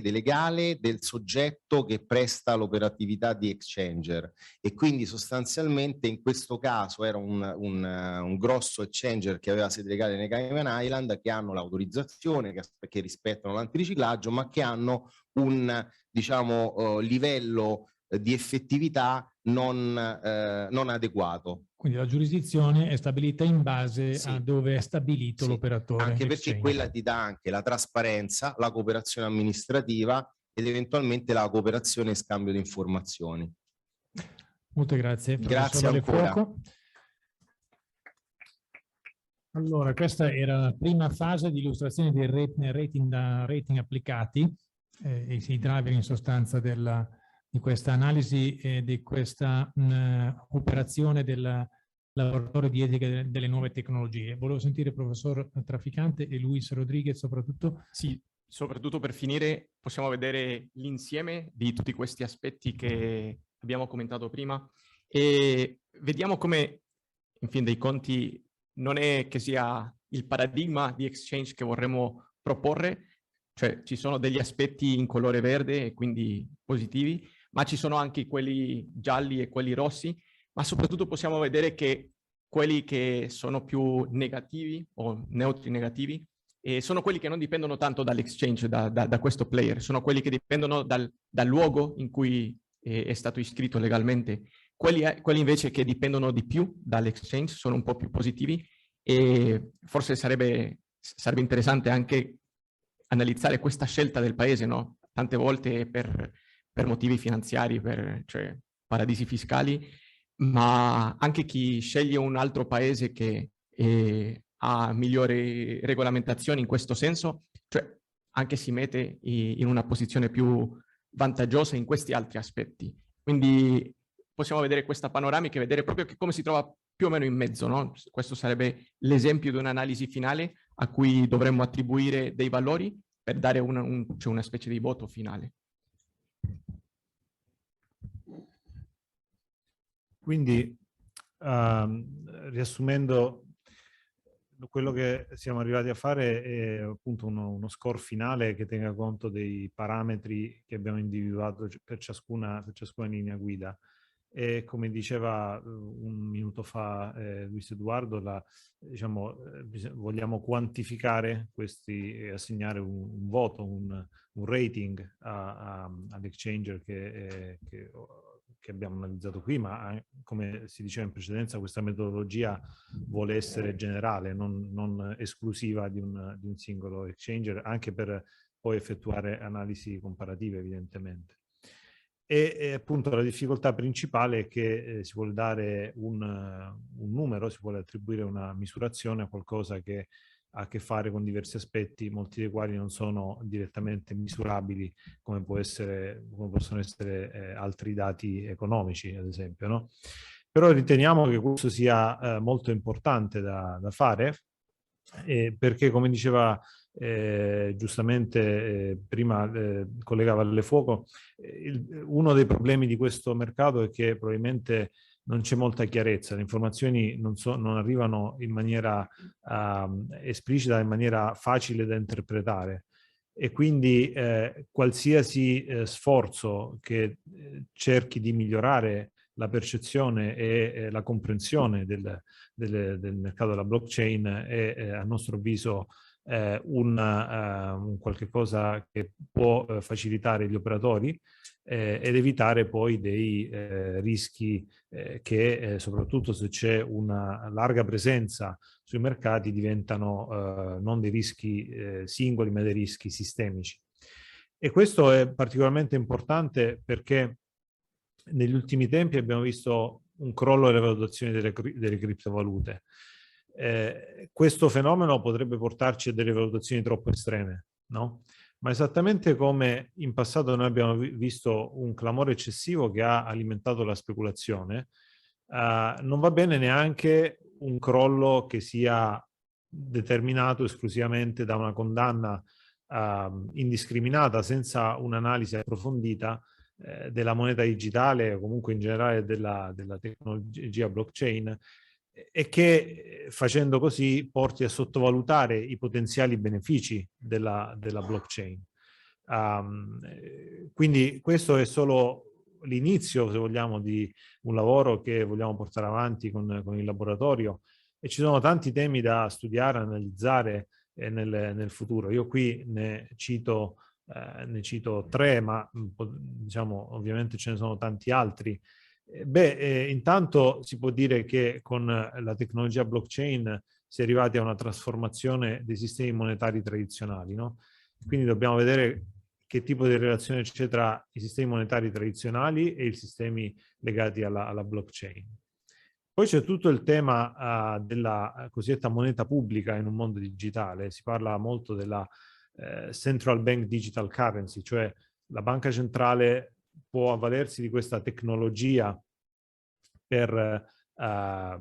legale del soggetto che presta l'operatività di exchanger, e quindi sostanzialmente in questo caso era un grosso exchanger che aveva sede legale nei Cayman Island, che hanno l'autorizzazione, che rispettano l'antiriciclaggio, ma che hanno un, diciamo, livello di effettività non adeguato. Quindi la giurisdizione è stabilita in base Sì. a dove è stabilito l'operatore. Anche perché quella ti dà anche la trasparenza, la cooperazione amministrativa ed eventualmente la cooperazione e scambio di informazioni. Molte grazie. Grazie Professor ancora. Valefuoco. Allora, questa era la prima fase di illustrazione dei rating applicati, i driver in sostanza di questa analisi e di questa operazione del laboratorio di etica delle nuove tecnologie. Volevo sentire il professor Traficante e Luis Rodriguez soprattutto. Sì, soprattutto per finire possiamo vedere l'insieme di tutti questi aspetti che abbiamo commentato prima e vediamo come, in fin dei conti, non è che sia il paradigma di exchange che vorremmo proporre, cioè ci sono degli aspetti in colore verde e quindi positivi, ma ci sono anche quelli gialli e quelli rossi, ma soprattutto possiamo vedere che quelli che sono più negativi o neutri negativi sono quelli che non dipendono tanto dall'exchange, da questo player, sono quelli che dipendono dal luogo in cui è stato iscritto legalmente. Quelli invece che dipendono di più dall'exchange sono un po' più positivi e forse sarebbe interessante anche analizzare questa scelta del paese, no? Tante volte per motivi finanziari, cioè paradisi fiscali, ma anche chi sceglie un altro paese che ha migliori regolamentazioni in questo senso, cioè anche si mette in una posizione più vantaggiosa in questi altri aspetti. Quindi possiamo vedere questa panoramica e vedere proprio come si trova più o meno in mezzo, no? Questo sarebbe l'esempio di un'analisi finale a cui dovremmo attribuire dei valori per dare cioè una specie di voto finale. Quindi, riassumendo, quello che siamo arrivati a fare è appunto uno score finale che tenga conto dei parametri che abbiamo individuato per ciascuna linea guida. E come diceva un minuto fa Luis Eduardo, vogliamo quantificare questi e assegnare un voto, un rating all'exchanger che abbiamo analizzato qui, ma come si diceva in precedenza questa metodologia vuole essere generale, non esclusiva di un singolo exchanger, anche per poi effettuare analisi comparative evidentemente. E appunto la difficoltà principale è che si vuole dare un numero, si vuole attribuire una misurazione a qualcosa che ha a che fare con diversi aspetti, molti dei quali non sono direttamente misurabili come possono essere altri dati economici, ad esempio, no? Però riteniamo che questo sia molto importante da fare, perché come diceva giustamente prima il collega Vallefuoco, uno dei problemi di questo mercato è che probabilmente non c'è molta chiarezza, le informazioni non arrivano in maniera esplicita, in maniera facile da interpretare. E quindi qualsiasi sforzo che cerchi di migliorare la percezione e la comprensione del mercato della blockchain è a nostro avviso un qualche cosa che può facilitare gli operatori ed evitare poi dei rischi che soprattutto se c'è una larga presenza sui mercati diventano non dei rischi singoli ma dei rischi sistemici. E questo è particolarmente importante perché negli ultimi tempi abbiamo visto un crollo delle valutazioni delle criptovalute. Questo fenomeno potrebbe portarci a delle valutazioni troppo estreme, no? Ma esattamente come in passato noi abbiamo visto un clamore eccessivo che ha alimentato la speculazione, non va bene neanche un crollo che sia determinato esclusivamente da una condanna indiscriminata, senza un'analisi approfondita della moneta digitale o comunque in generale della tecnologia blockchain, e che facendo così porti a sottovalutare i potenziali benefici della blockchain. Quindi questo è solo l'inizio, se vogliamo, di un lavoro che vogliamo portare avanti con il laboratorio, e ci sono tanti temi da studiare, analizzare nel futuro. Io qui ne cito 3, ma diciamo ovviamente ce ne sono tanti altri. Intanto si può dire che con la tecnologia blockchain si è arrivati a una trasformazione dei sistemi monetari tradizionali, no? Quindi dobbiamo vedere che tipo di relazione c'è tra i sistemi monetari tradizionali e i sistemi legati alla blockchain. Poi c'è tutto il tema della cosiddetta moneta pubblica in un mondo digitale. Si parla molto della Central Bank Digital Currency, cioè la banca centrale può avvalersi di questa tecnologia per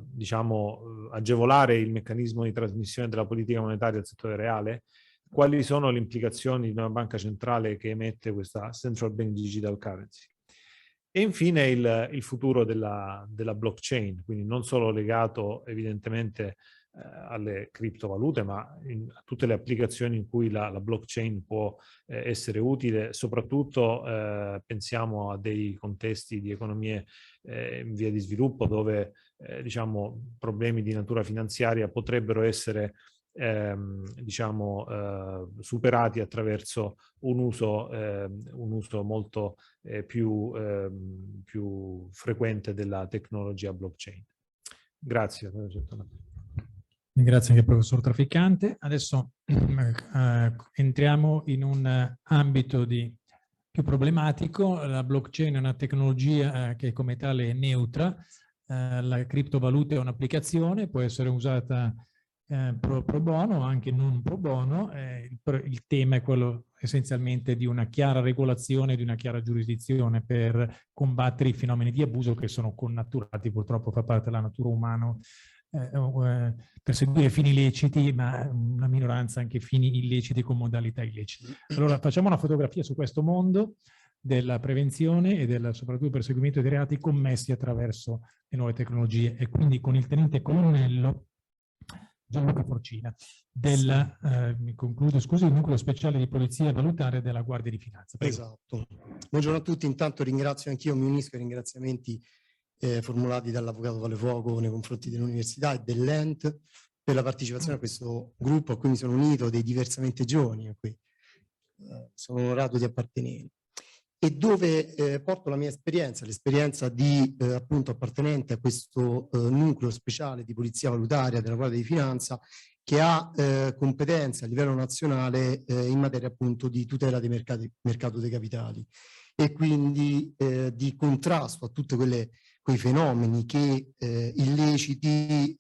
diciamo, agevolare il meccanismo di trasmissione della politica monetaria al settore reale. Quali sono le implicazioni di una banca centrale che emette questa Central Bank Digital Currency? E infine il futuro della blockchain, quindi non solo legato evidentemente alle criptovalute, ma a tutte le applicazioni in cui la blockchain può essere utile, soprattutto pensiamo a dei contesti di economie in via di sviluppo dove diciamo, problemi di natura finanziaria potrebbero essere diciamo, superati attraverso un uso molto più frequente della tecnologia blockchain. Grazie. Grazie anche al professor Trafficante. Adesso entriamo in un ambito più problematico. La blockchain è una tecnologia che come tale è neutra. La criptovaluta è un'applicazione, può essere usata pro bono, anche non pro bono. Il tema è quello essenzialmente di una chiara regolazione, di una chiara giurisdizione per combattere i fenomeni di abuso che sono connaturati, purtroppo fa parte della natura umana, perseguire fini liciti, ma una minoranza anche fini illeciti con modalità illecite. Allora facciamo una fotografia su questo mondo della prevenzione e del soprattutto perseguimento dei reati commessi attraverso le nuove tecnologie, e quindi con il tenente colonnello Gianluca Forcina mi concludo, scusi, il nucleo speciale di polizia valutaria della Guardia di Finanza. Prego. Esatto. Buongiorno a tutti, intanto ringrazio anch'io, mi unisco ai ringraziamenti formulati dall'Avvocato Valle Fuoco nei confronti dell'Università e dell'Ent per la partecipazione a questo gruppo a cui mi sono unito, dei diversamente giovani a cui sono onorato di appartenere, e dove porto la mia esperienza, l'esperienza di appunto appartenente a questo nucleo speciale di polizia valutaria della Guardia di Finanza, che ha competenze a livello nazionale in materia appunto di tutela dei mercato dei capitali, e quindi di contrasto a tutte quei fenomeni che illeciti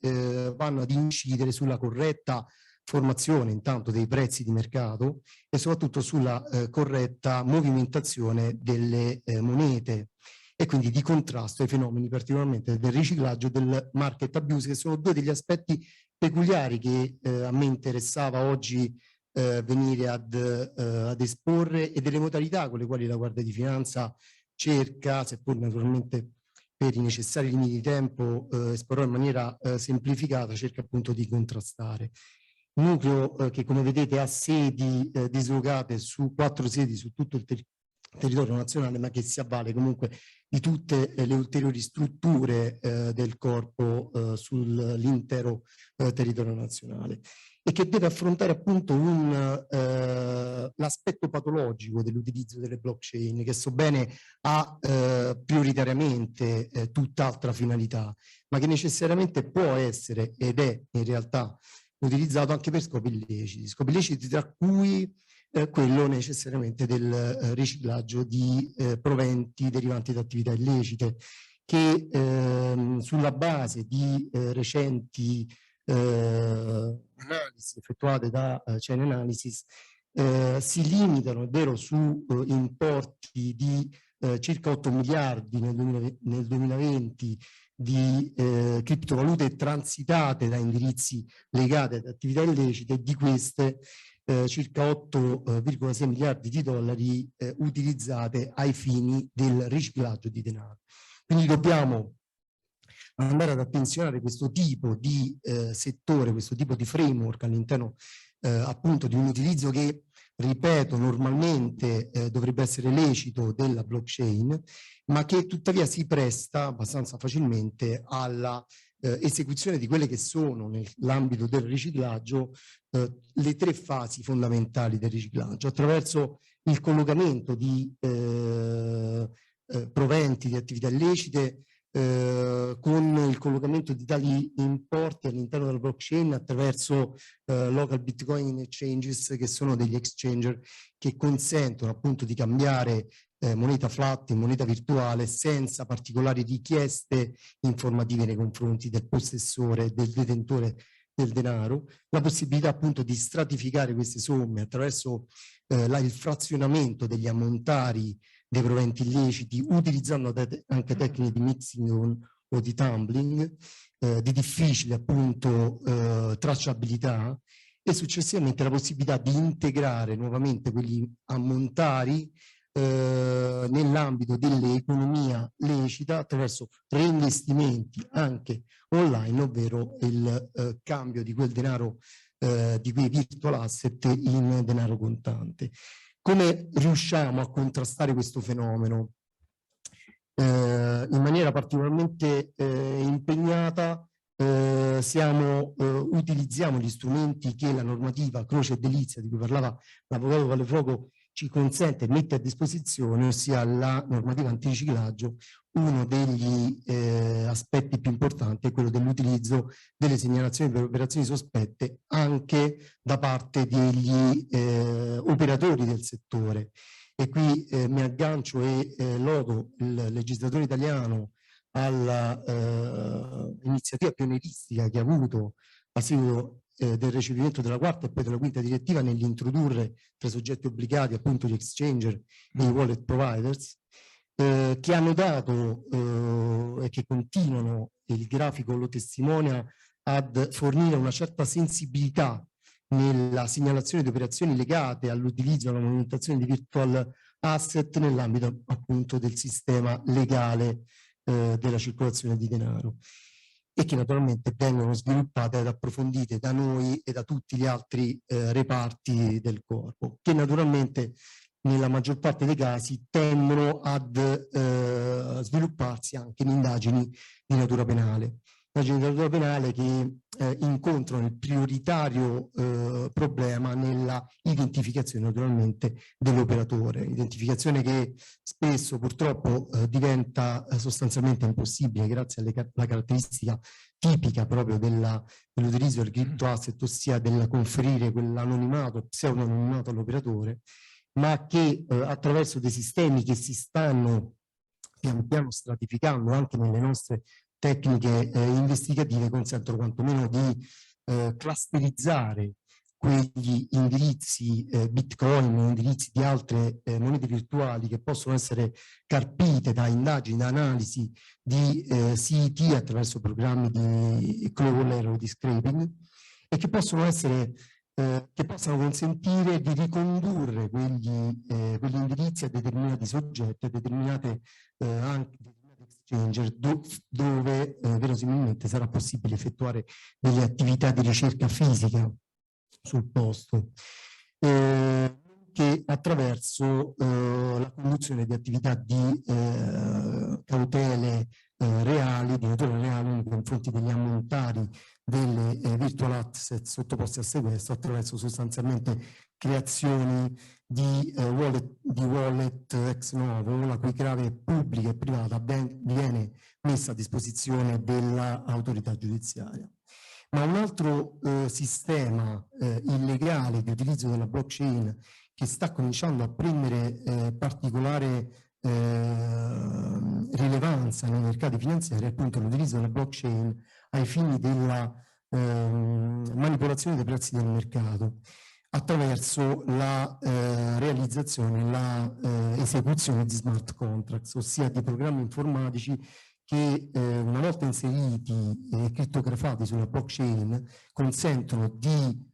vanno ad incidere sulla corretta formazione intanto dei prezzi di mercato e soprattutto sulla corretta movimentazione delle monete, e quindi di contrasto ai fenomeni particolarmente del riciclaggio e del market abuse, che sono due degli aspetti peculiari che a me interessava oggi venire ad esporre, e delle modalità con le quali la Guardia di Finanza cerca, seppur naturalmente per i necessari limiti di tempo esporrò in maniera semplificata, cerca appunto di contrastare. Nucleo che, come vedete, ha sedi dislocate su 4 sedi su tutto il territorio nazionale, ma che si avvale comunque di tutte le ulteriori strutture del corpo sull'intero territorio nazionale, e che deve affrontare appunto l'aspetto patologico dell'utilizzo delle blockchain, che so bene ha prioritariamente tutt'altra finalità, ma che necessariamente può essere ed è in realtà utilizzato anche per scopi illeciti, tra cui quello necessariamente del riciclaggio di proventi derivanti da attività illecite, che sulla base di recenti analisi effettuate da Chain Analysis si limitano, è vero, su importi di circa 8 miliardi nel 2020 di criptovalute transitate da indirizzi legati ad attività illecite, e di queste circa 8,6 miliardi di dollari utilizzate ai fini del riciclaggio di denaro. Quindi dobbiamo andare ad attenzionare questo tipo di settore, questo tipo di framework all'interno appunto di un utilizzo che, ripeto, normalmente dovrebbe essere lecito della blockchain, ma che tuttavia si presta abbastanza facilmente alla esecuzione di quelle che sono, nell'ambito del riciclaggio, le 3 fasi fondamentali del riciclaggio, attraverso il collocamento di proventi di attività illecite con il collocamento di tali importi all'interno della blockchain attraverso local Bitcoin exchanges, che sono degli exchanger che consentono appunto di cambiare moneta fiat in moneta virtuale senza particolari richieste informative nei confronti del possessore, del detentore del denaro, la possibilità appunto di stratificare queste somme attraverso il frazionamento degli ammontari dei proventi illeciti, utilizzando anche tecniche di mixing o di tumbling, di difficile appunto tracciabilità, e successivamente la possibilità di integrare nuovamente quegli ammontari nell'ambito dell'economia lecita attraverso reinvestimenti anche online, ovvero il cambio di quel denaro, di quei virtual asset in denaro contante. Come riusciamo a contrastare questo fenomeno? In maniera particolarmente impegnata utilizziamo gli strumenti che la normativa croce e delizia di cui parlava l'avvocato Valefuoco ci consente e mette a disposizione, ossia la normativa antiriciclaggio. Uno degli aspetti più importanti è quello dell'utilizzo delle segnalazioni per operazioni sospette anche da parte degli operatori del settore. E qui mi aggancio e lodo il legislatore italiano alla iniziativa pionieristica che ha avuto a seguito del recepimento della quarta e poi della quinta direttiva nell'introdurre tra i soggetti obbligati appunto gli exchanger e i wallet providers, che hanno dato e che continuano, il grafico lo testimonia, ad fornire una certa sensibilità nella segnalazione di operazioni legate all'utilizzo e alla movimentazione di virtual asset nell'ambito appunto del sistema legale della circolazione di denaro, e che naturalmente vengono sviluppate ed approfondite da noi e da tutti gli altri reparti del corpo, che naturalmente nella maggior parte dei casi tendono ad svilupparsi anche in indagini di natura penale. Indagini di natura penale che incontrano il prioritario problema nella identificazione naturalmente dell'operatore, identificazione che spesso purtroppo diventa sostanzialmente impossibile grazie alla caratteristica tipica proprio dell'utilizzo del crypto asset, ossia del conferire quell'anonimato, pseudo-anonimato all'operatore, ma che attraverso dei sistemi che si stanno pian piano stratificando anche nelle nostre tecniche investigative consentono quantomeno di clusterizzare quegli indirizzi Bitcoin, indirizzi di altre monete virtuali che possono essere carpite da indagini, da analisi di siti attraverso programmi di crawler o di scraping, e che possono essere che possano consentire di ricondurre quegli indirizzi a determinati soggetti, a determinate anche exchanger, dove verosimilmente sarà possibile effettuare delle attività di ricerca fisica sul posto, che attraverso la conduzione di attività di cautele reali, di natura reale nei confronti degli ammontari delle virtual asset sottoposti a sequestro, attraverso sostanzialmente creazioni di wallet ex novo, la cui chiave pubblica e privata viene messa a disposizione dell'autorità giudiziaria. Ma un altro sistema illegale di utilizzo della blockchain che sta cominciando a prendere particolare rilevanza nei mercati finanziari è appunto l'utilizzo della blockchain ai fini della manipolazione dei prezzi del mercato attraverso la realizzazione, la esecuzione di smart contracts, ossia di programmi informatici che una volta inseriti e crittografati sulla blockchain consentono di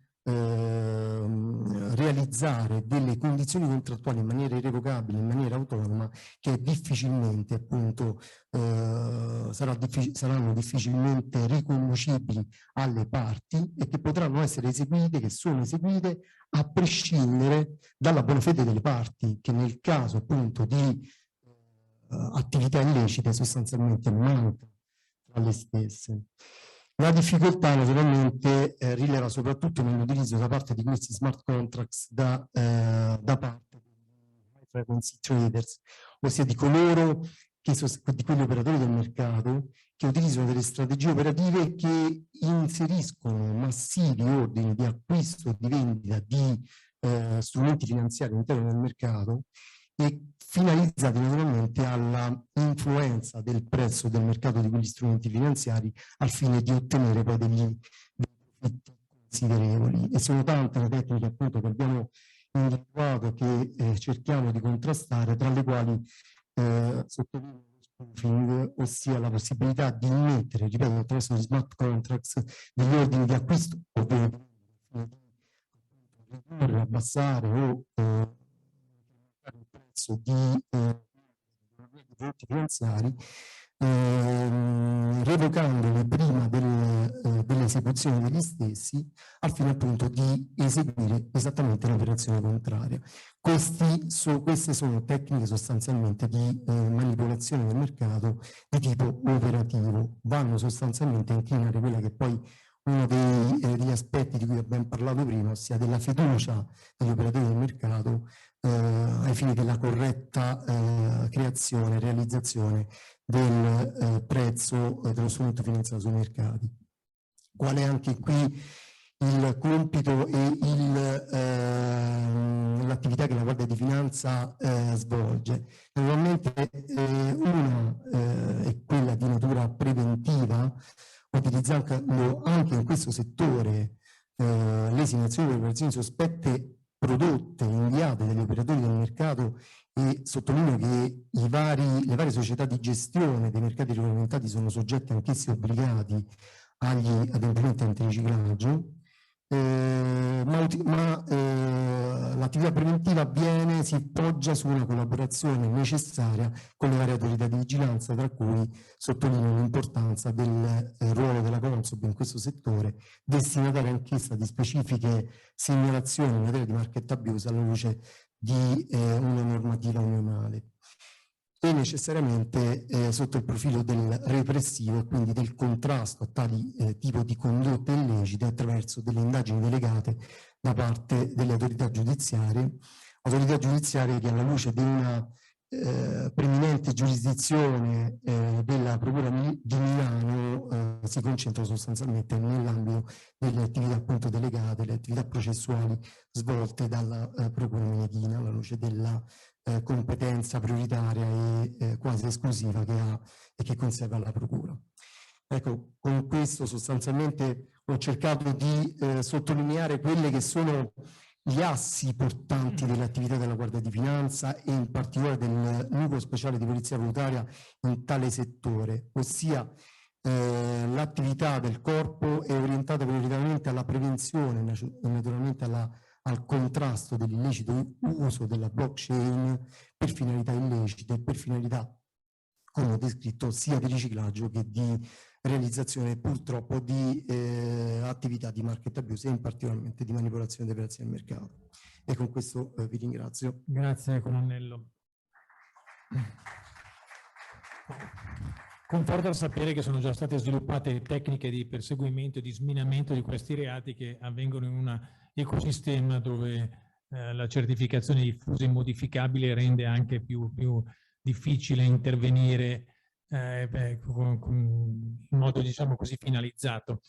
realizzare delle condizioni contrattuali in maniera irrevocabile, in maniera autonoma, che difficilmente appunto saranno difficilmente riconoscibili alle parti e che potranno essere eseguite, che sono eseguite a prescindere dalla buona fede delle parti, che nel caso appunto di attività illecite sostanzialmente mancano tra le stesse. La difficoltà naturalmente rileva soprattutto nell'utilizzo da parte di questi smart contracts da parte dei frequency traders, ossia di coloro di quegli operatori del mercato che utilizzano delle strategie operative che inseriscono massivi ordini di acquisto e di vendita di strumenti finanziari all'interno del mercato e finalizzati naturalmente alla influenza del prezzo del mercato di quegli strumenti finanziari al fine di ottenere poi dei profitti considerevoli. E sono tante le tecniche appunto che abbiamo individuato che cerchiamo di contrastare, tra le quali sottolineo lo spoofing, ossia la possibilità di immettere, ripeto, attraverso gli smart contracts degli ordini di acquisto ovvero ridurre, abbassare o il prezzo di prodotti finanziari, revocandoli prima dell'esecuzione degli stessi al fine appunto di eseguire esattamente l'operazione contraria. Queste sono tecniche sostanzialmente di manipolazione del mercato di tipo operativo, vanno sostanzialmente a inclinare quella che poi uno degli aspetti di cui abbiamo parlato prima, ossia della fiducia degli operatori del mercato ai fini della corretta creazione e realizzazione del prezzo dello strumento finanziario sui mercati. Qual è anche qui il compito e l'attività che la Guardia di Finanza svolge? Naturalmente una è quella di natura preventiva, utilizzando anche in questo settore le segnalazioni di operazioni sospette prodotte, inviate dagli operatori del mercato, e sottolineo che le varie società di gestione dei mercati regolamentati sono soggetti anch'essi obbligati agli adempimenti antiriciclaggio, l'attività preventiva si poggia su una collaborazione necessaria con le varie autorità di vigilanza, tra cui sottolineo l'importanza del ruolo della Consob in questo settore, destinataria anch'essa di specifiche segnalazioni in materia di market abuse alla luce di una normativa unionale. E necessariamente sotto il profilo del repressivo e quindi del contrasto a tali tipo di condotte illecite attraverso delle indagini delegate da parte delle autorità giudiziarie che alla luce di una preminente giurisdizione della Procura di Milano si concentrano sostanzialmente nell'ambito delle attività appunto delegate, le attività processuali svolte dalla Procura Minetina alla luce della competenza prioritaria e quasi esclusiva che ha e che conserva la Procura. Ecco, con questo sostanzialmente ho cercato di sottolineare quelle che sono gli assi portanti dell'attività della Guardia di Finanza e in particolare del nucleo speciale di polizia volontaria in tale settore, ossia l'attività del corpo è orientata prioritariamente alla prevenzione e naturalmente al contrasto dell'illecito uso della blockchain per finalità illecite e per finalità, come ho descritto, sia di riciclaggio che di realizzazione purtroppo di attività di market abuse e in particolarmente di manipolazione dei prezzi del mercato. E con questo vi ringrazio. Grazie colonnello. Conforta sapere che sono già state sviluppate tecniche di perseguimento e di sminamento di questi reati che avvengono in un ecosistema dove la certificazione diffusa e modificabile rende anche più difficile intervenire in modo, diciamo così, finalizzato.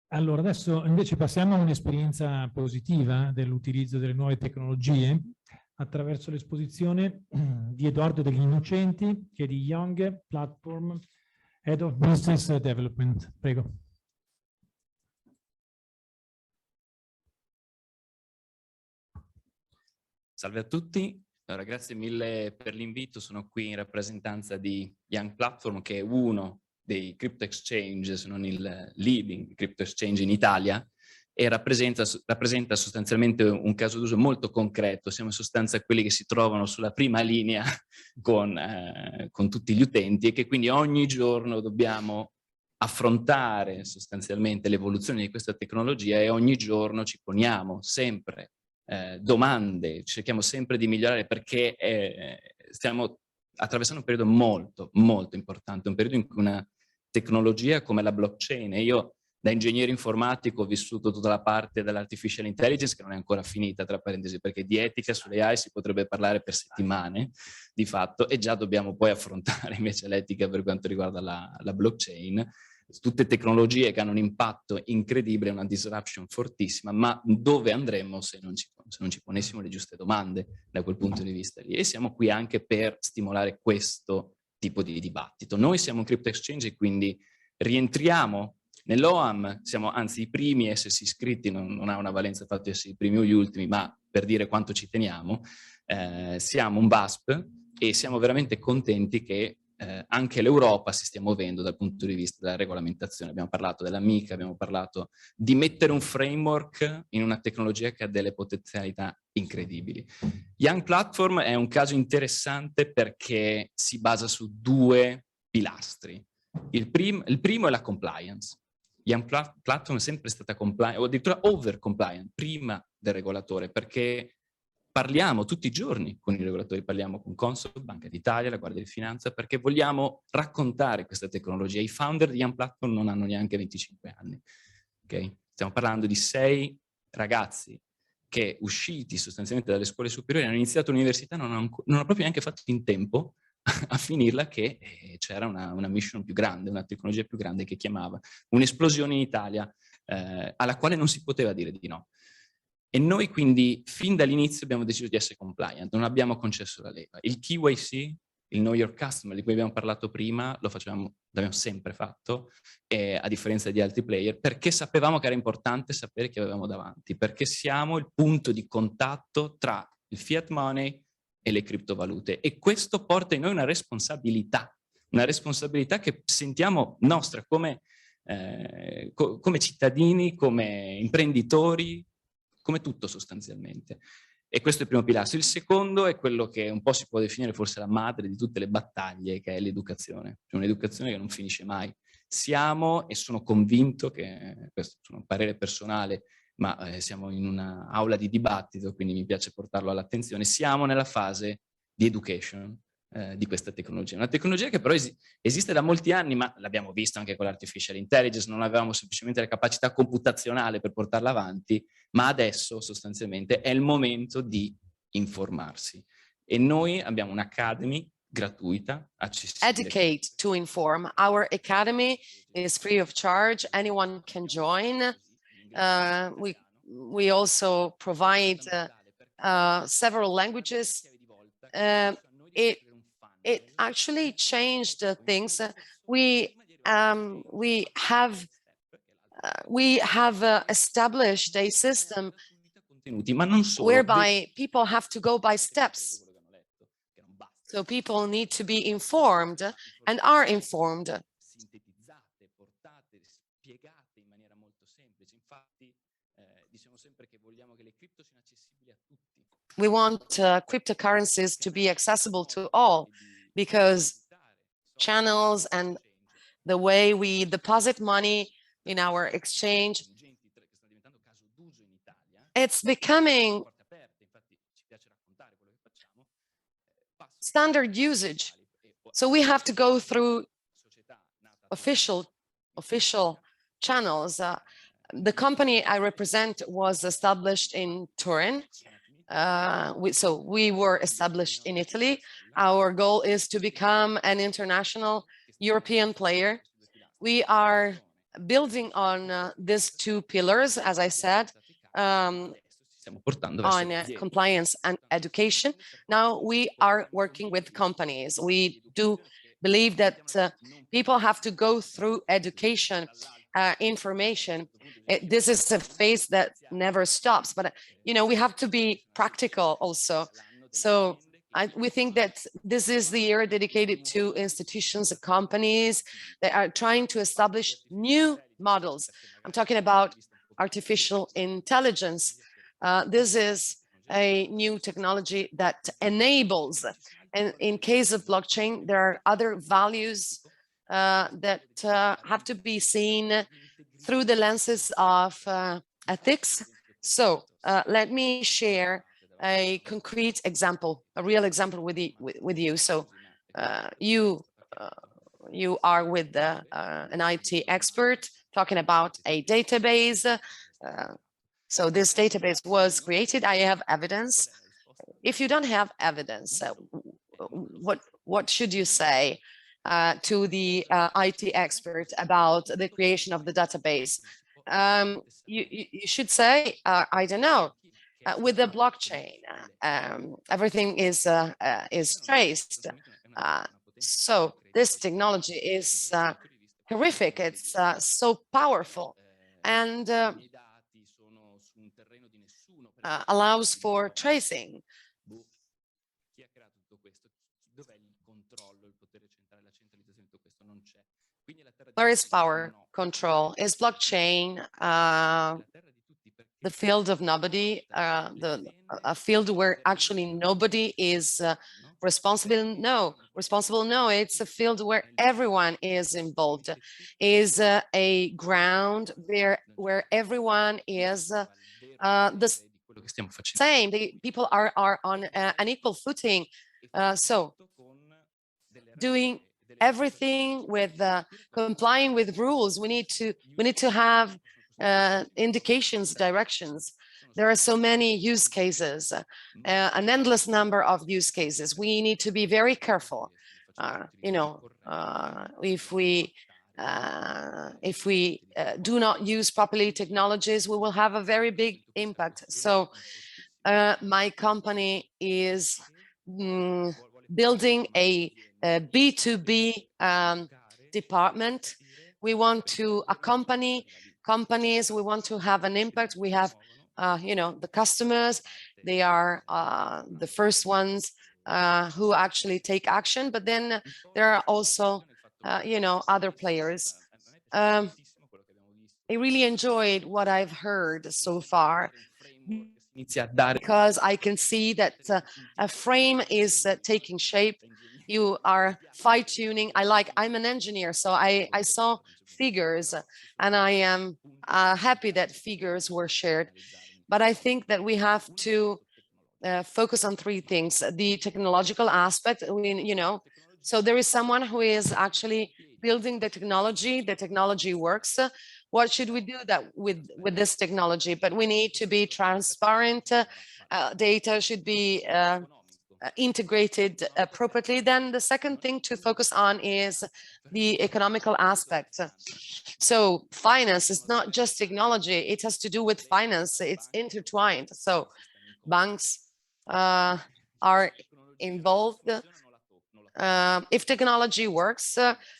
Allora, adesso invece passiamo a un'esperienza positiva dell'utilizzo delle nuove tecnologie attraverso l'esposizione di Edoardo degli Innocenti, che è di Young Platform, Head of Business Development. Prego. Salve a tutti, allora, grazie mille per l'invito. Sono qui in rappresentanza di Young Platform, che è uno dei crypto exchange, se non il leading crypto exchange in Italia, e rappresenta sostanzialmente un caso d'uso molto concreto. Siamo in sostanza quelli che si trovano sulla prima linea con tutti gli utenti e che quindi ogni giorno dobbiamo affrontare sostanzialmente l'evoluzione di questa tecnologia e ogni giorno ci poniamo sempre domande, cerchiamo sempre di migliorare perché stiamo attraversando un periodo molto, molto importante, un periodo in cui una tecnologia come la blockchain, e io Da ingegnere informatico ho vissuto tutta la parte dell'artificial intelligence, che non è ancora finita, tra parentesi, perché di etica sulle AI si potrebbe parlare per settimane, di fatto, e già dobbiamo poi affrontare invece l'etica per quanto riguarda la blockchain. Tutte tecnologie che hanno un impatto incredibile, una disruption fortissima, ma dove andremmo se non ci ponessimo le giuste domande da quel punto di vista lì? E siamo qui anche per stimolare questo tipo di dibattito. Noi siamo un crypto exchange e quindi rientriamo nell'OAM, siamo anzi i primi a essersi iscritti, non ha una valenza il fatto di essere i primi o gli ultimi, ma per dire quanto ci teniamo, siamo un BASP e siamo veramente contenti che anche l'Europa si stia muovendo dal punto di vista della regolamentazione. Abbiamo parlato dell'amica, abbiamo parlato di mettere un framework in una tecnologia che ha delle potenzialità incredibili. Young Platform è un caso interessante perché si basa su due pilastri. Il primo è la compliance. Young Platform è sempre stata compliant o addirittura over compliant prima del regolatore, perché parliamo tutti i giorni con i regolatori, parliamo con Consob, Banca d'Italia, la Guardia di Finanza, perché vogliamo raccontare questa tecnologia. I founder di Young Platform non hanno neanche 25 anni. Okay? Stiamo parlando di 6 ragazzi che usciti sostanzialmente dalle scuole superiori hanno iniziato l'università, non hanno proprio neanche fatto in tempo a finirla che c'era una mission più grande, una tecnologia più grande che chiamava un'esplosione in Italia alla quale non si poteva dire di no. E noi quindi fin dall'inizio abbiamo deciso di essere compliant, non abbiamo concesso la leva. Il KYC, il Know Your Customer di cui abbiamo parlato prima, l'abbiamo sempre fatto, a differenza di altri player, perché sapevamo che era importante sapere chi avevamo davanti, perché siamo il punto di contatto tra il fiat money e le criptovalute. E questo porta in noi una responsabilità che sentiamo nostra come cittadini, come imprenditori, come tutto sostanzialmente. E questo è il primo pilastro. Il secondo è quello che un po' si può definire forse la madre di tutte le battaglie, che è l'educazione. Cioè un'educazione che non finisce mai. Siamo, e sono convinto che, questo è un parere personale, ma siamo in un'aula di dibattito, quindi mi piace portarlo all'attenzione, siamo nella fase di education di questa tecnologia. Una tecnologia che però esiste da molti anni, ma l'abbiamo visto anche con l'artificial intelligence, non avevamo semplicemente la capacità computazionale per portarla avanti, ma adesso sostanzialmente è il momento di informarsi. E noi abbiamo un'academy gratuita, accessibile. Educate to inform. Our academy is free of charge. Anyone can join. We also provide several languages. It actually changed things. We have established a system whereby people have to go by steps. So people need to be informed and are informed. We want cryptocurrencies to be accessible to all, because channels and the way we deposit money in our exchange, it's becoming standard usage. So we have to go through official channels. The company I represent was established in Turin. So we were established in Italy. Our goal is to become an international European player. We are building on these two pillars, as I said, on compliance and education. Now we are working with companies. We do believe that people have to go through education, information. This is a phase that never stops, but we have to be practical also. So we think that this is the year dedicated to institutions and companies that are trying to establish new models. I'm talking about artificial intelligence. This is a new technology that enables, and in case of blockchain, there are other values that have to be seen through the lenses of ethics. So let me share a concrete example, a real example with you. So you are with an IT expert talking about a database. So this database was created. I have evidence. If you don't have evidence, what should you say to the IT expert about the creation of the database? You should say, I don't know, with the blockchain, everything is traced. So this technology is horrific. It's so powerful and allows for tracing. Where is power control? Is blockchain the field of nobody, a field where actually nobody is responsible? No, it's a field where everyone is involved, is a ground where everyone is the same. The people are on an equal footing. So doing everything with complying with rules, we need to have indications, directions. There are so many use cases, an endless number of use cases. We need to be very careful. If we do not use properly technologies, we will have a very big impact. So my company is building a B2B department. We want to accompany companies. We want to have an impact. We have, the customers. They are the first ones who actually take action. But then there are also, other players. I really enjoyed what I've heard so far, because I can see that a frame is taking shape. You are fine-tuning. I'm an engineer, so I saw figures, and I am happy that figures were shared. But I think that we have to focus on three things: the technological aspect. So there is someone who is actually building the technology. The technology works. What should we do with this technology? But we need to be transparent. Data should be integrated appropriately. Then the second thing to focus on is the economical aspect. So finance is not just technology. It has to do with finance. It's intertwined. So banks are involved. If technology works,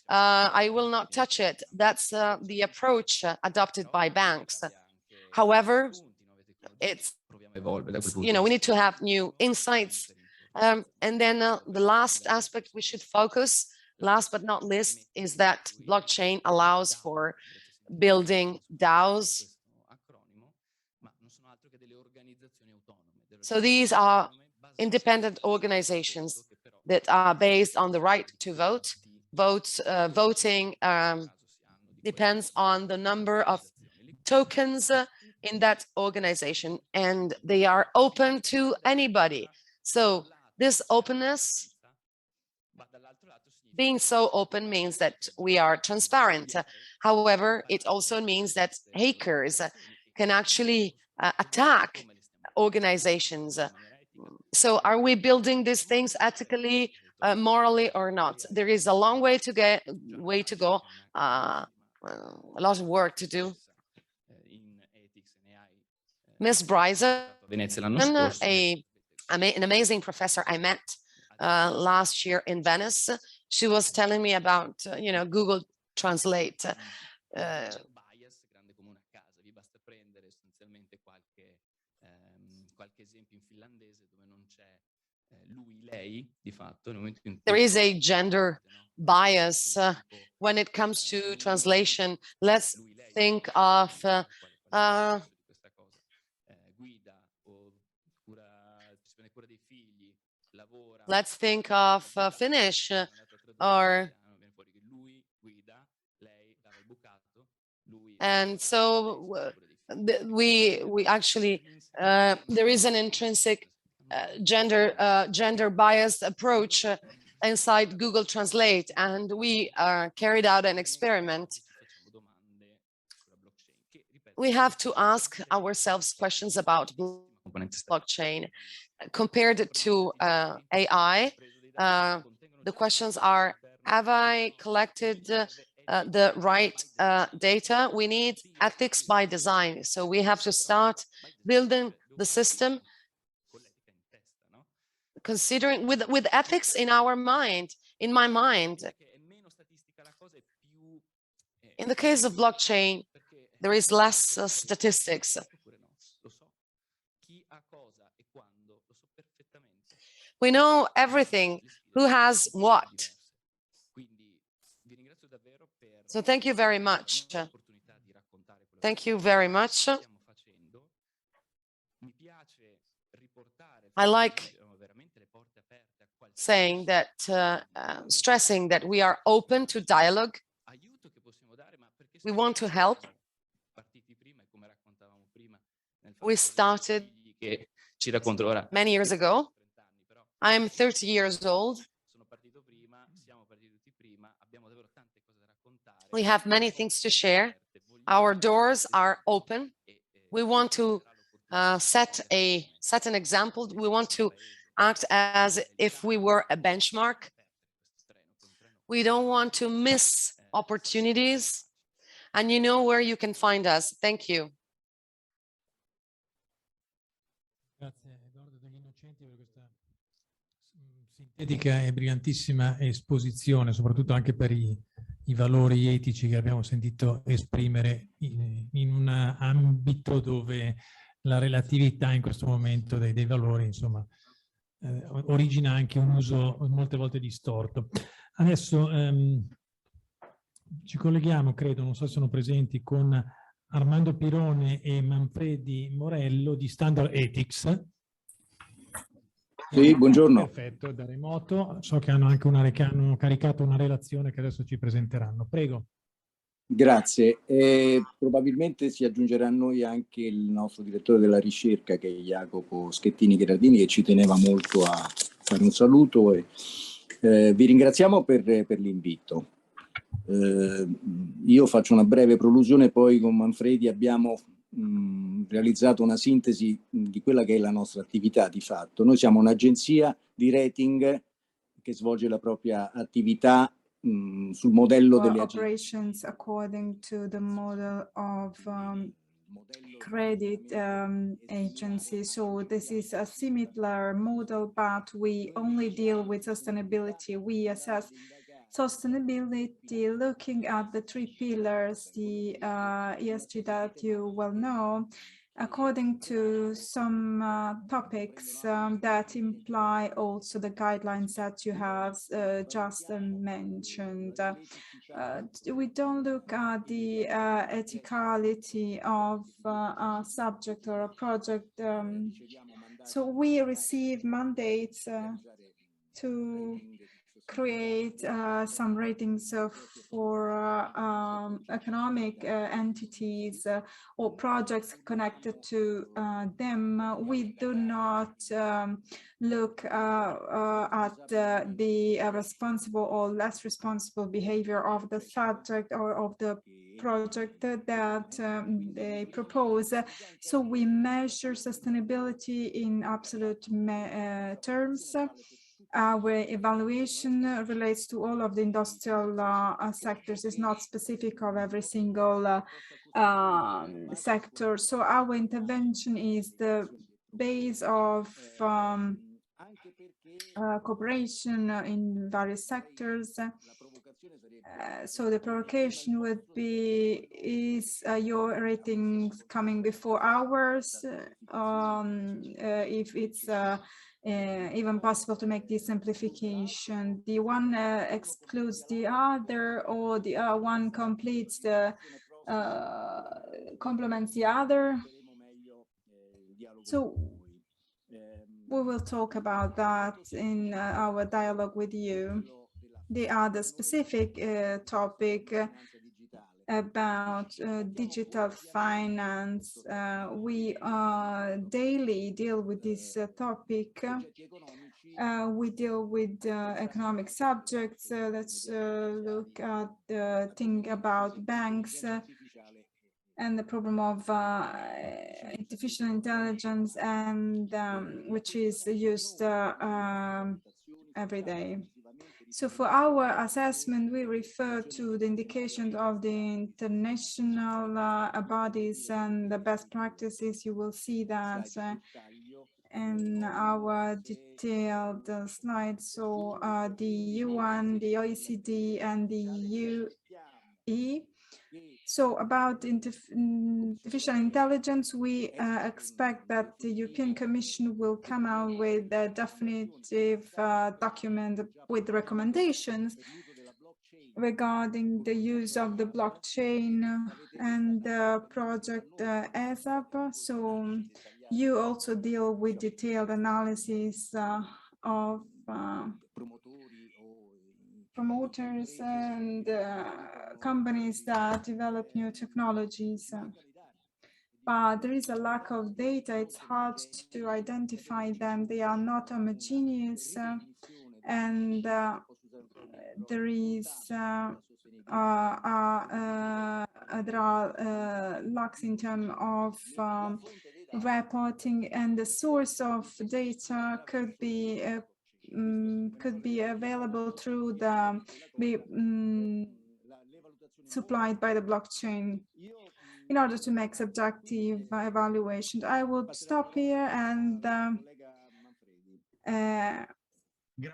I will not touch it. That's the approach adopted by banks. However, it's, we need to have new insights. And then the last aspect we should focus, last but not least, is that blockchain allows for building DAOs. So these are independent organizations that are based on the right to vote. Voting depends on the number of tokens in that organization, and they are open to anybody. So this openness, being so open, means that we are transparent. However, it also means that hackers can actually attack organizations. So are we building these things ethically, morally, or not? There is a long way to go, a lot of work to do. Ms. Bryson, an amazing professor I met last year in Venice, she was telling me about, Google Translate. There is a gender bias when it comes to translation. Let's think of Finnish or and so we actually there is an intrinsic gender biased approach inside Google Translate, and we carried out an experiment. we have to ask ourselves questions about blockchain. Compared to AI, the questions are, have I collected the right data? We need ethics by design. So we have to start building the system considering with ethics in our mind, in my mind. In the case of blockchain, there is less statistics. We know everything, who has what. So thank you very much. Thank you very much. I like saying that, stressing that we are open to dialogue. We want to help. We started many years ago. I am 30 years old. We have many things to share. Our doors are open. We want to set an example. We want to act as if we were a benchmark. We don't want to miss opportunities. And you know where you can find us. Thank you. Grazie Edoardo degli Innocenti per questa sintetica e brillantissima esposizione, soprattutto anche per i valori etici che abbiamo sentito esprimere in un ambito dove la relatività in questo momento dei valori, insomma, origina anche un uso molte volte distorto. Adesso ci colleghiamo, credo, non so se sono presenti, con Armando Pirone e Manfredi Morello di Standard Ethics. Sì, buongiorno. Perfetto, da remoto. So che hanno anche hanno caricato una relazione che adesso ci presenteranno. Prego. Grazie. Probabilmente si aggiungerà a noi anche il nostro direttore della ricerca, che è Jacopo Schettini-Gherardini, che ci teneva molto a fare un saluto. Vi ringraziamo per l'invito. Io faccio una breve prolusione, poi con Manfredi abbiamo realizzato una sintesi di quella che è la nostra attività di fatto. Noi siamo un'agenzia di rating che svolge la propria attività sul modello delle operations according to the model of credit agency. So this is a similar model, but we only deal with sustainability. We assess sustainability looking at the three pillars, the ESG that you well know, according to some topics that imply also the guidelines that you have just mentioned. We don't look at the ethicality of a subject or a project. So we receive mandates to create some ratings for economic entities or projects connected to them. We do not look at the responsible or less responsible behavior of the subject or of the project that they propose. So we measure sustainability in absolute terms. Our evaluation relates to all of the industrial sectors. It's not specific of every single sector. So our intervention is the base of cooperation in various sectors. So the provocation would be, is your ratings coming before ours? If it's even possible to make this simplification, the one excludes the other, or the one completes the complements the other. So we will talk about that in our dialogue with you. The other specific topic about digital finance, we daily deal with this topic. We deal with economic subjects. Let's look at the thing about banks. and the problem of artificial intelligence, and which is used every day. So for our assessment, we refer to the indications of the international bodies and the best practices. You will see that in our detailed slides. So the UN, the OECD, and the UE. So about artificial intelligence, we expect that the European Commission will come out with a definitive document with recommendations regarding the use of the blockchain and the project ASAP. So you also deal with detailed analysis of promoters and companies that develop new technologies. But there is a lack of data. It's hard to identify them. They are not homogeneous, and there are lacks in terms of reporting, and the source of data could be available through the supplied by the blockchain in order to make subjective evaluations. I will stop here and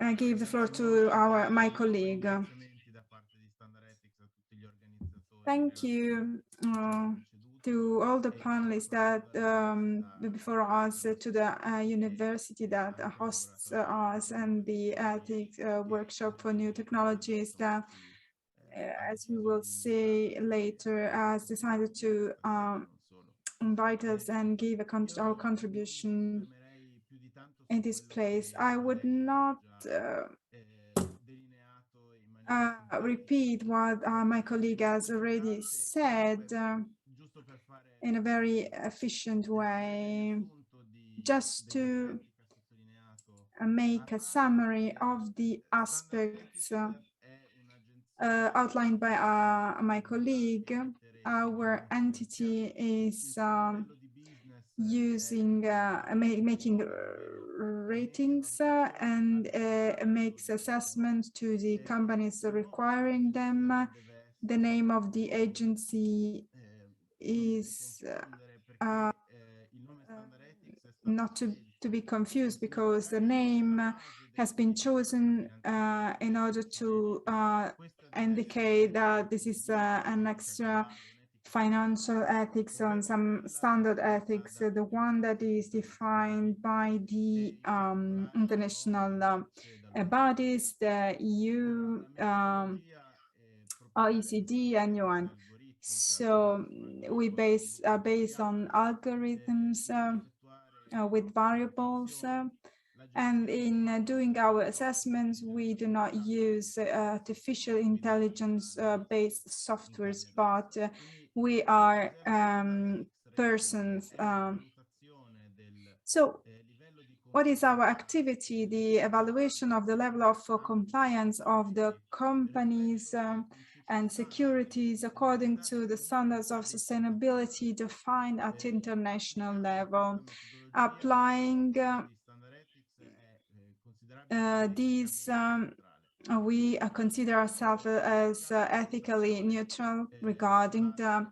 I give the floor to my colleague. Thank you to all the panelists that before us, to the university that hosts us, and the ethics workshop for new technologies that, as we will see later, has decided to invite us and give our contribution in this place. I would not repeat what my colleague has already said in a very efficient way, just to make a summary of the aspects outlined by my colleague. Our entity is making ratings and makes assessments to the companies requiring them. The name of the agency is not to be confused, because the name has been chosen in order to indicate that this is an extra financial ethics on some standard ethics, the one that is defined by the international bodies, the EU, OECD, and UN. So we based on algorithms with variables, and in doing our assessments, we do not use artificial intelligence based softwares, but we are persons. So what is our activity? The evaluation of the level of compliance of the companies and securities according to the standards of sustainability defined at international level. Applying these, we consider ourselves as ethically neutral regarding the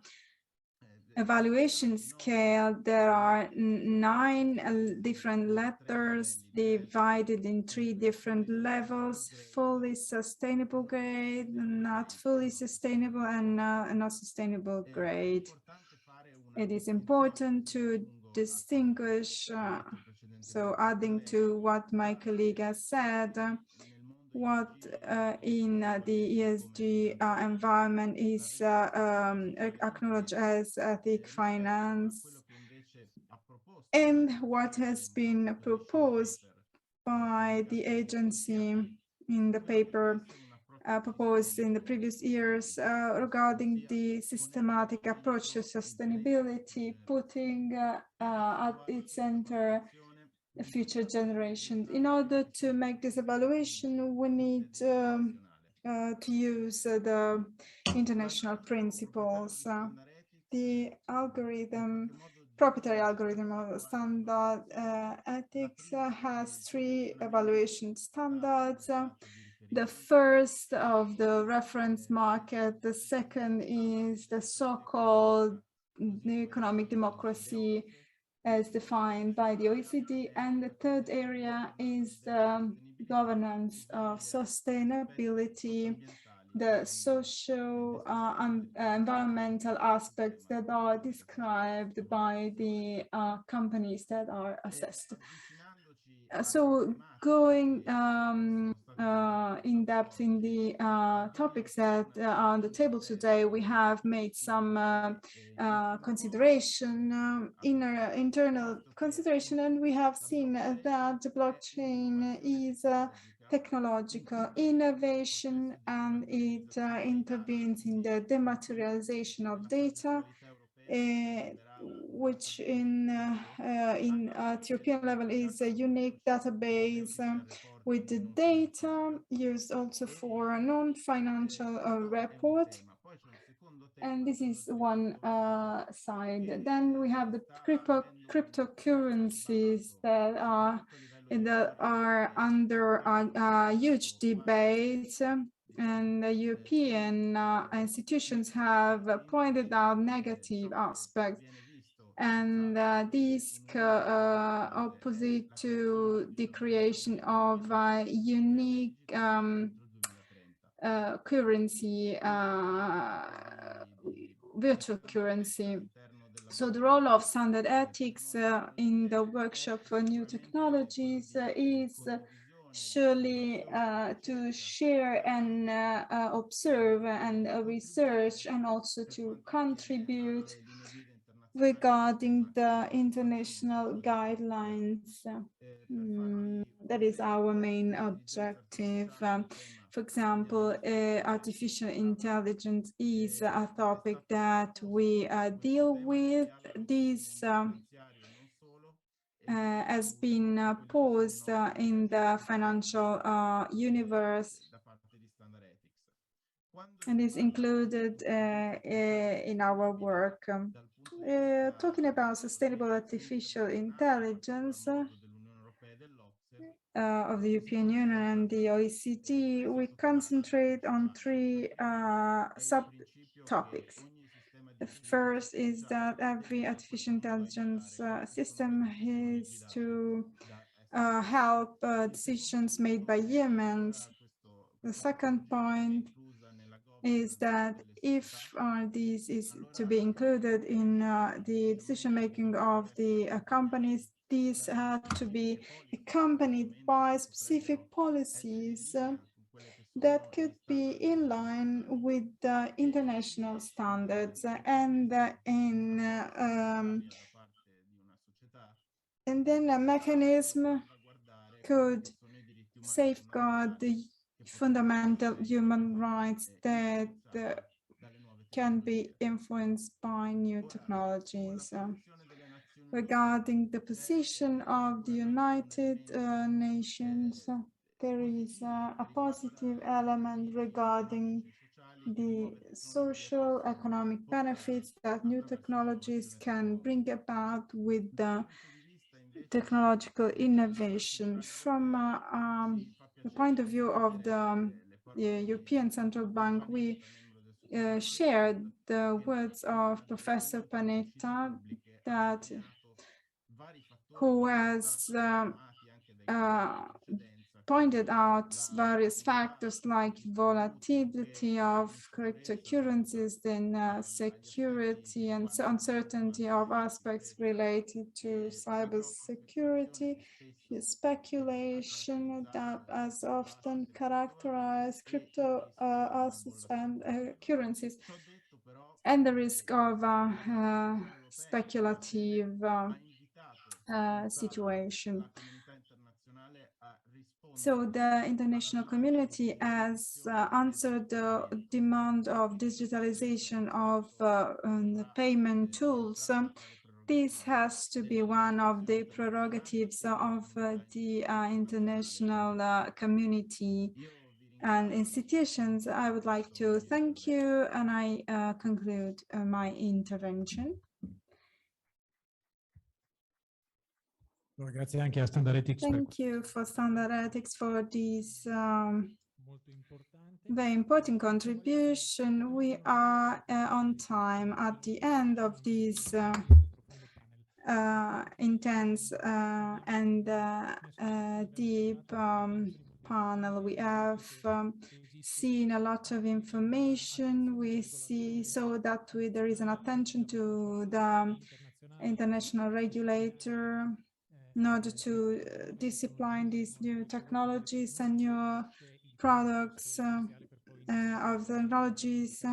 evaluation scale. There are 9 different letters divided in 3 different levels: fully sustainable grade, not fully sustainable, and not sustainable grade. It is important to distinguish, so adding to what my colleague has said, what in the ESG environment is acknowledged as ethic finance, and what has been proposed by the agency in the paper proposed in the previous years regarding the systematic approach to sustainability, putting at its center future generations. In order to make this evaluation, we need to use the international principles. the algorithm, proprietary algorithm of standard ethics has three evaluation standards. The first of the reference market, the second is the so-called economic democracy as defined by the OECD, and the third area is the governance of sustainability, the social environmental aspects that are described by the companies that are assessed. So going in depth in the topics that are on the table today, we have made some consideration, internal consideration, and we have seen that the blockchain is a technological innovation, and it intervenes in the dematerialization of data, which at European level is a unique database with the data used also for a non-financial report. And this is one side. Then we have the cryptocurrencies that are under a huge debate. And the European institutions have pointed out negative aspects, and these opposite to the creation of a unique currency, virtual currency. So the role of standard ethics in the workshop for new technologies is surely to share and observe and research, and also to contribute regarding the international guidelines. That is our main objective. For example, artificial intelligence is a topic that we deal with. This has been posed in the financial universe and is included in our work. Talking about sustainable artificial intelligence of the European Union and the OECD, we concentrate on three subtopics. The first is that every artificial intelligence system is to help decisions made by humans. The second point is that if this is to be included in the decision-making of the companies, these have to be accompanied by specific policies that could be in line with the international standards, and then a mechanism could safeguard the fundamental human rights that can be influenced by new technologies. Regarding the position of the United Nations, there is a positive element regarding the social economic benefits that new technologies can bring about with the technological innovation. From the point of view of the European Central Bank, we shared the words of Professor Panetta, who has pointed out various factors like volatility of cryptocurrencies, then security and uncertainty of aspects related to cybersecurity, speculation that has often characterized crypto assets and currencies, and the risk of speculative situation. So the international community has answered the demand of digitalization of the payment tools. This has to be one of the prerogatives of the international community. and institutions, I would like to thank you, and I conclude my intervention. Grazie anche a Standard Ethics. Thank you for Standard Ethics for this very important contribution. We are on time at the end of this intense and deep panel. We have seen a lot of information. We saw that there is an attention to the international regulator in order to discipline these new technologies and new products of technologies.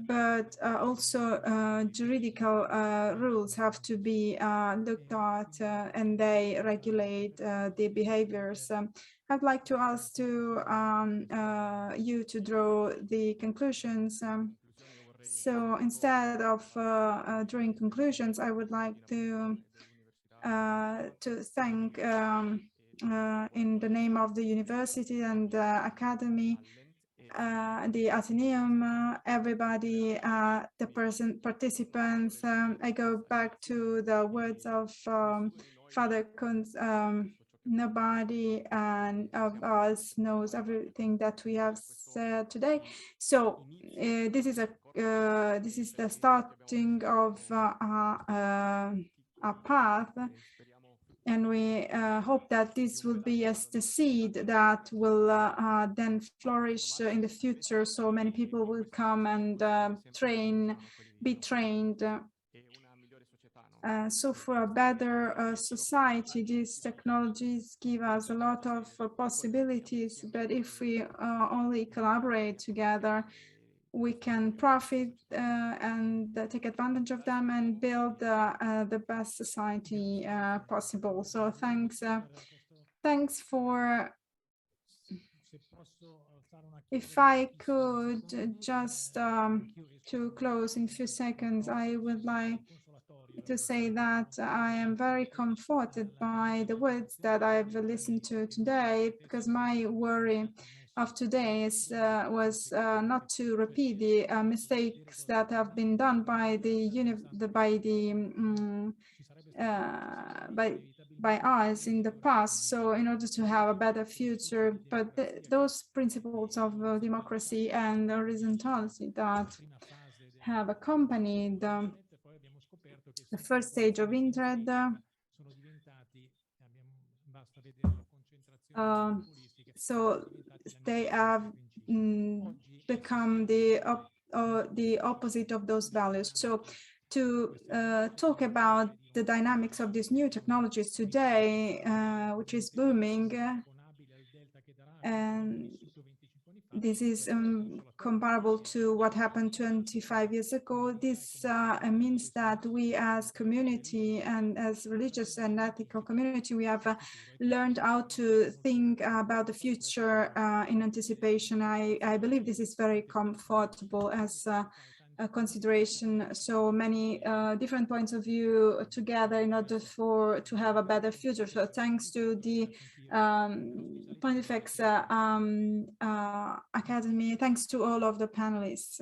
But also juridical rules have to be looked at, and they regulate the behaviors. I'd like to ask you to draw the conclusions. So instead of drawing conclusions, I would like to thank in the name of the university and the academy, the Athenaeum, everybody, the participants. I go back to the words of Father Kunz. Nobody of us knows everything that we have said today. So this is the starting of a path, and we hope that this will be as the seed that will then flourish in the future. So many people will come and be trained. So for a better society, these technologies give us a lot of possibilities, but if we only collaborate together, we can profit and take advantage of them and build the best society possible. So thanks for, if I could just to close in a few seconds, I would like to say that I am very comforted by the words that I've listened to today, because my worry of today was not to repeat the mistakes that have been done by by us in the past. So in order to have a better future, but those principles of democracy and horizontality that have accompanied the first stage of internet, so they have become the opposite of those values. So to talk about the dynamics of these new technologies today, which is booming, and this is comparable to what happened 25 years ago. This means that we as community and as religious and ethical community, we have learned how to think about the future in anticipation. I believe this is very comfortable as a consideration. So many different points of view together in order to have a better future. So thanks to the Pontificio Academy, thanks to all of the panelists.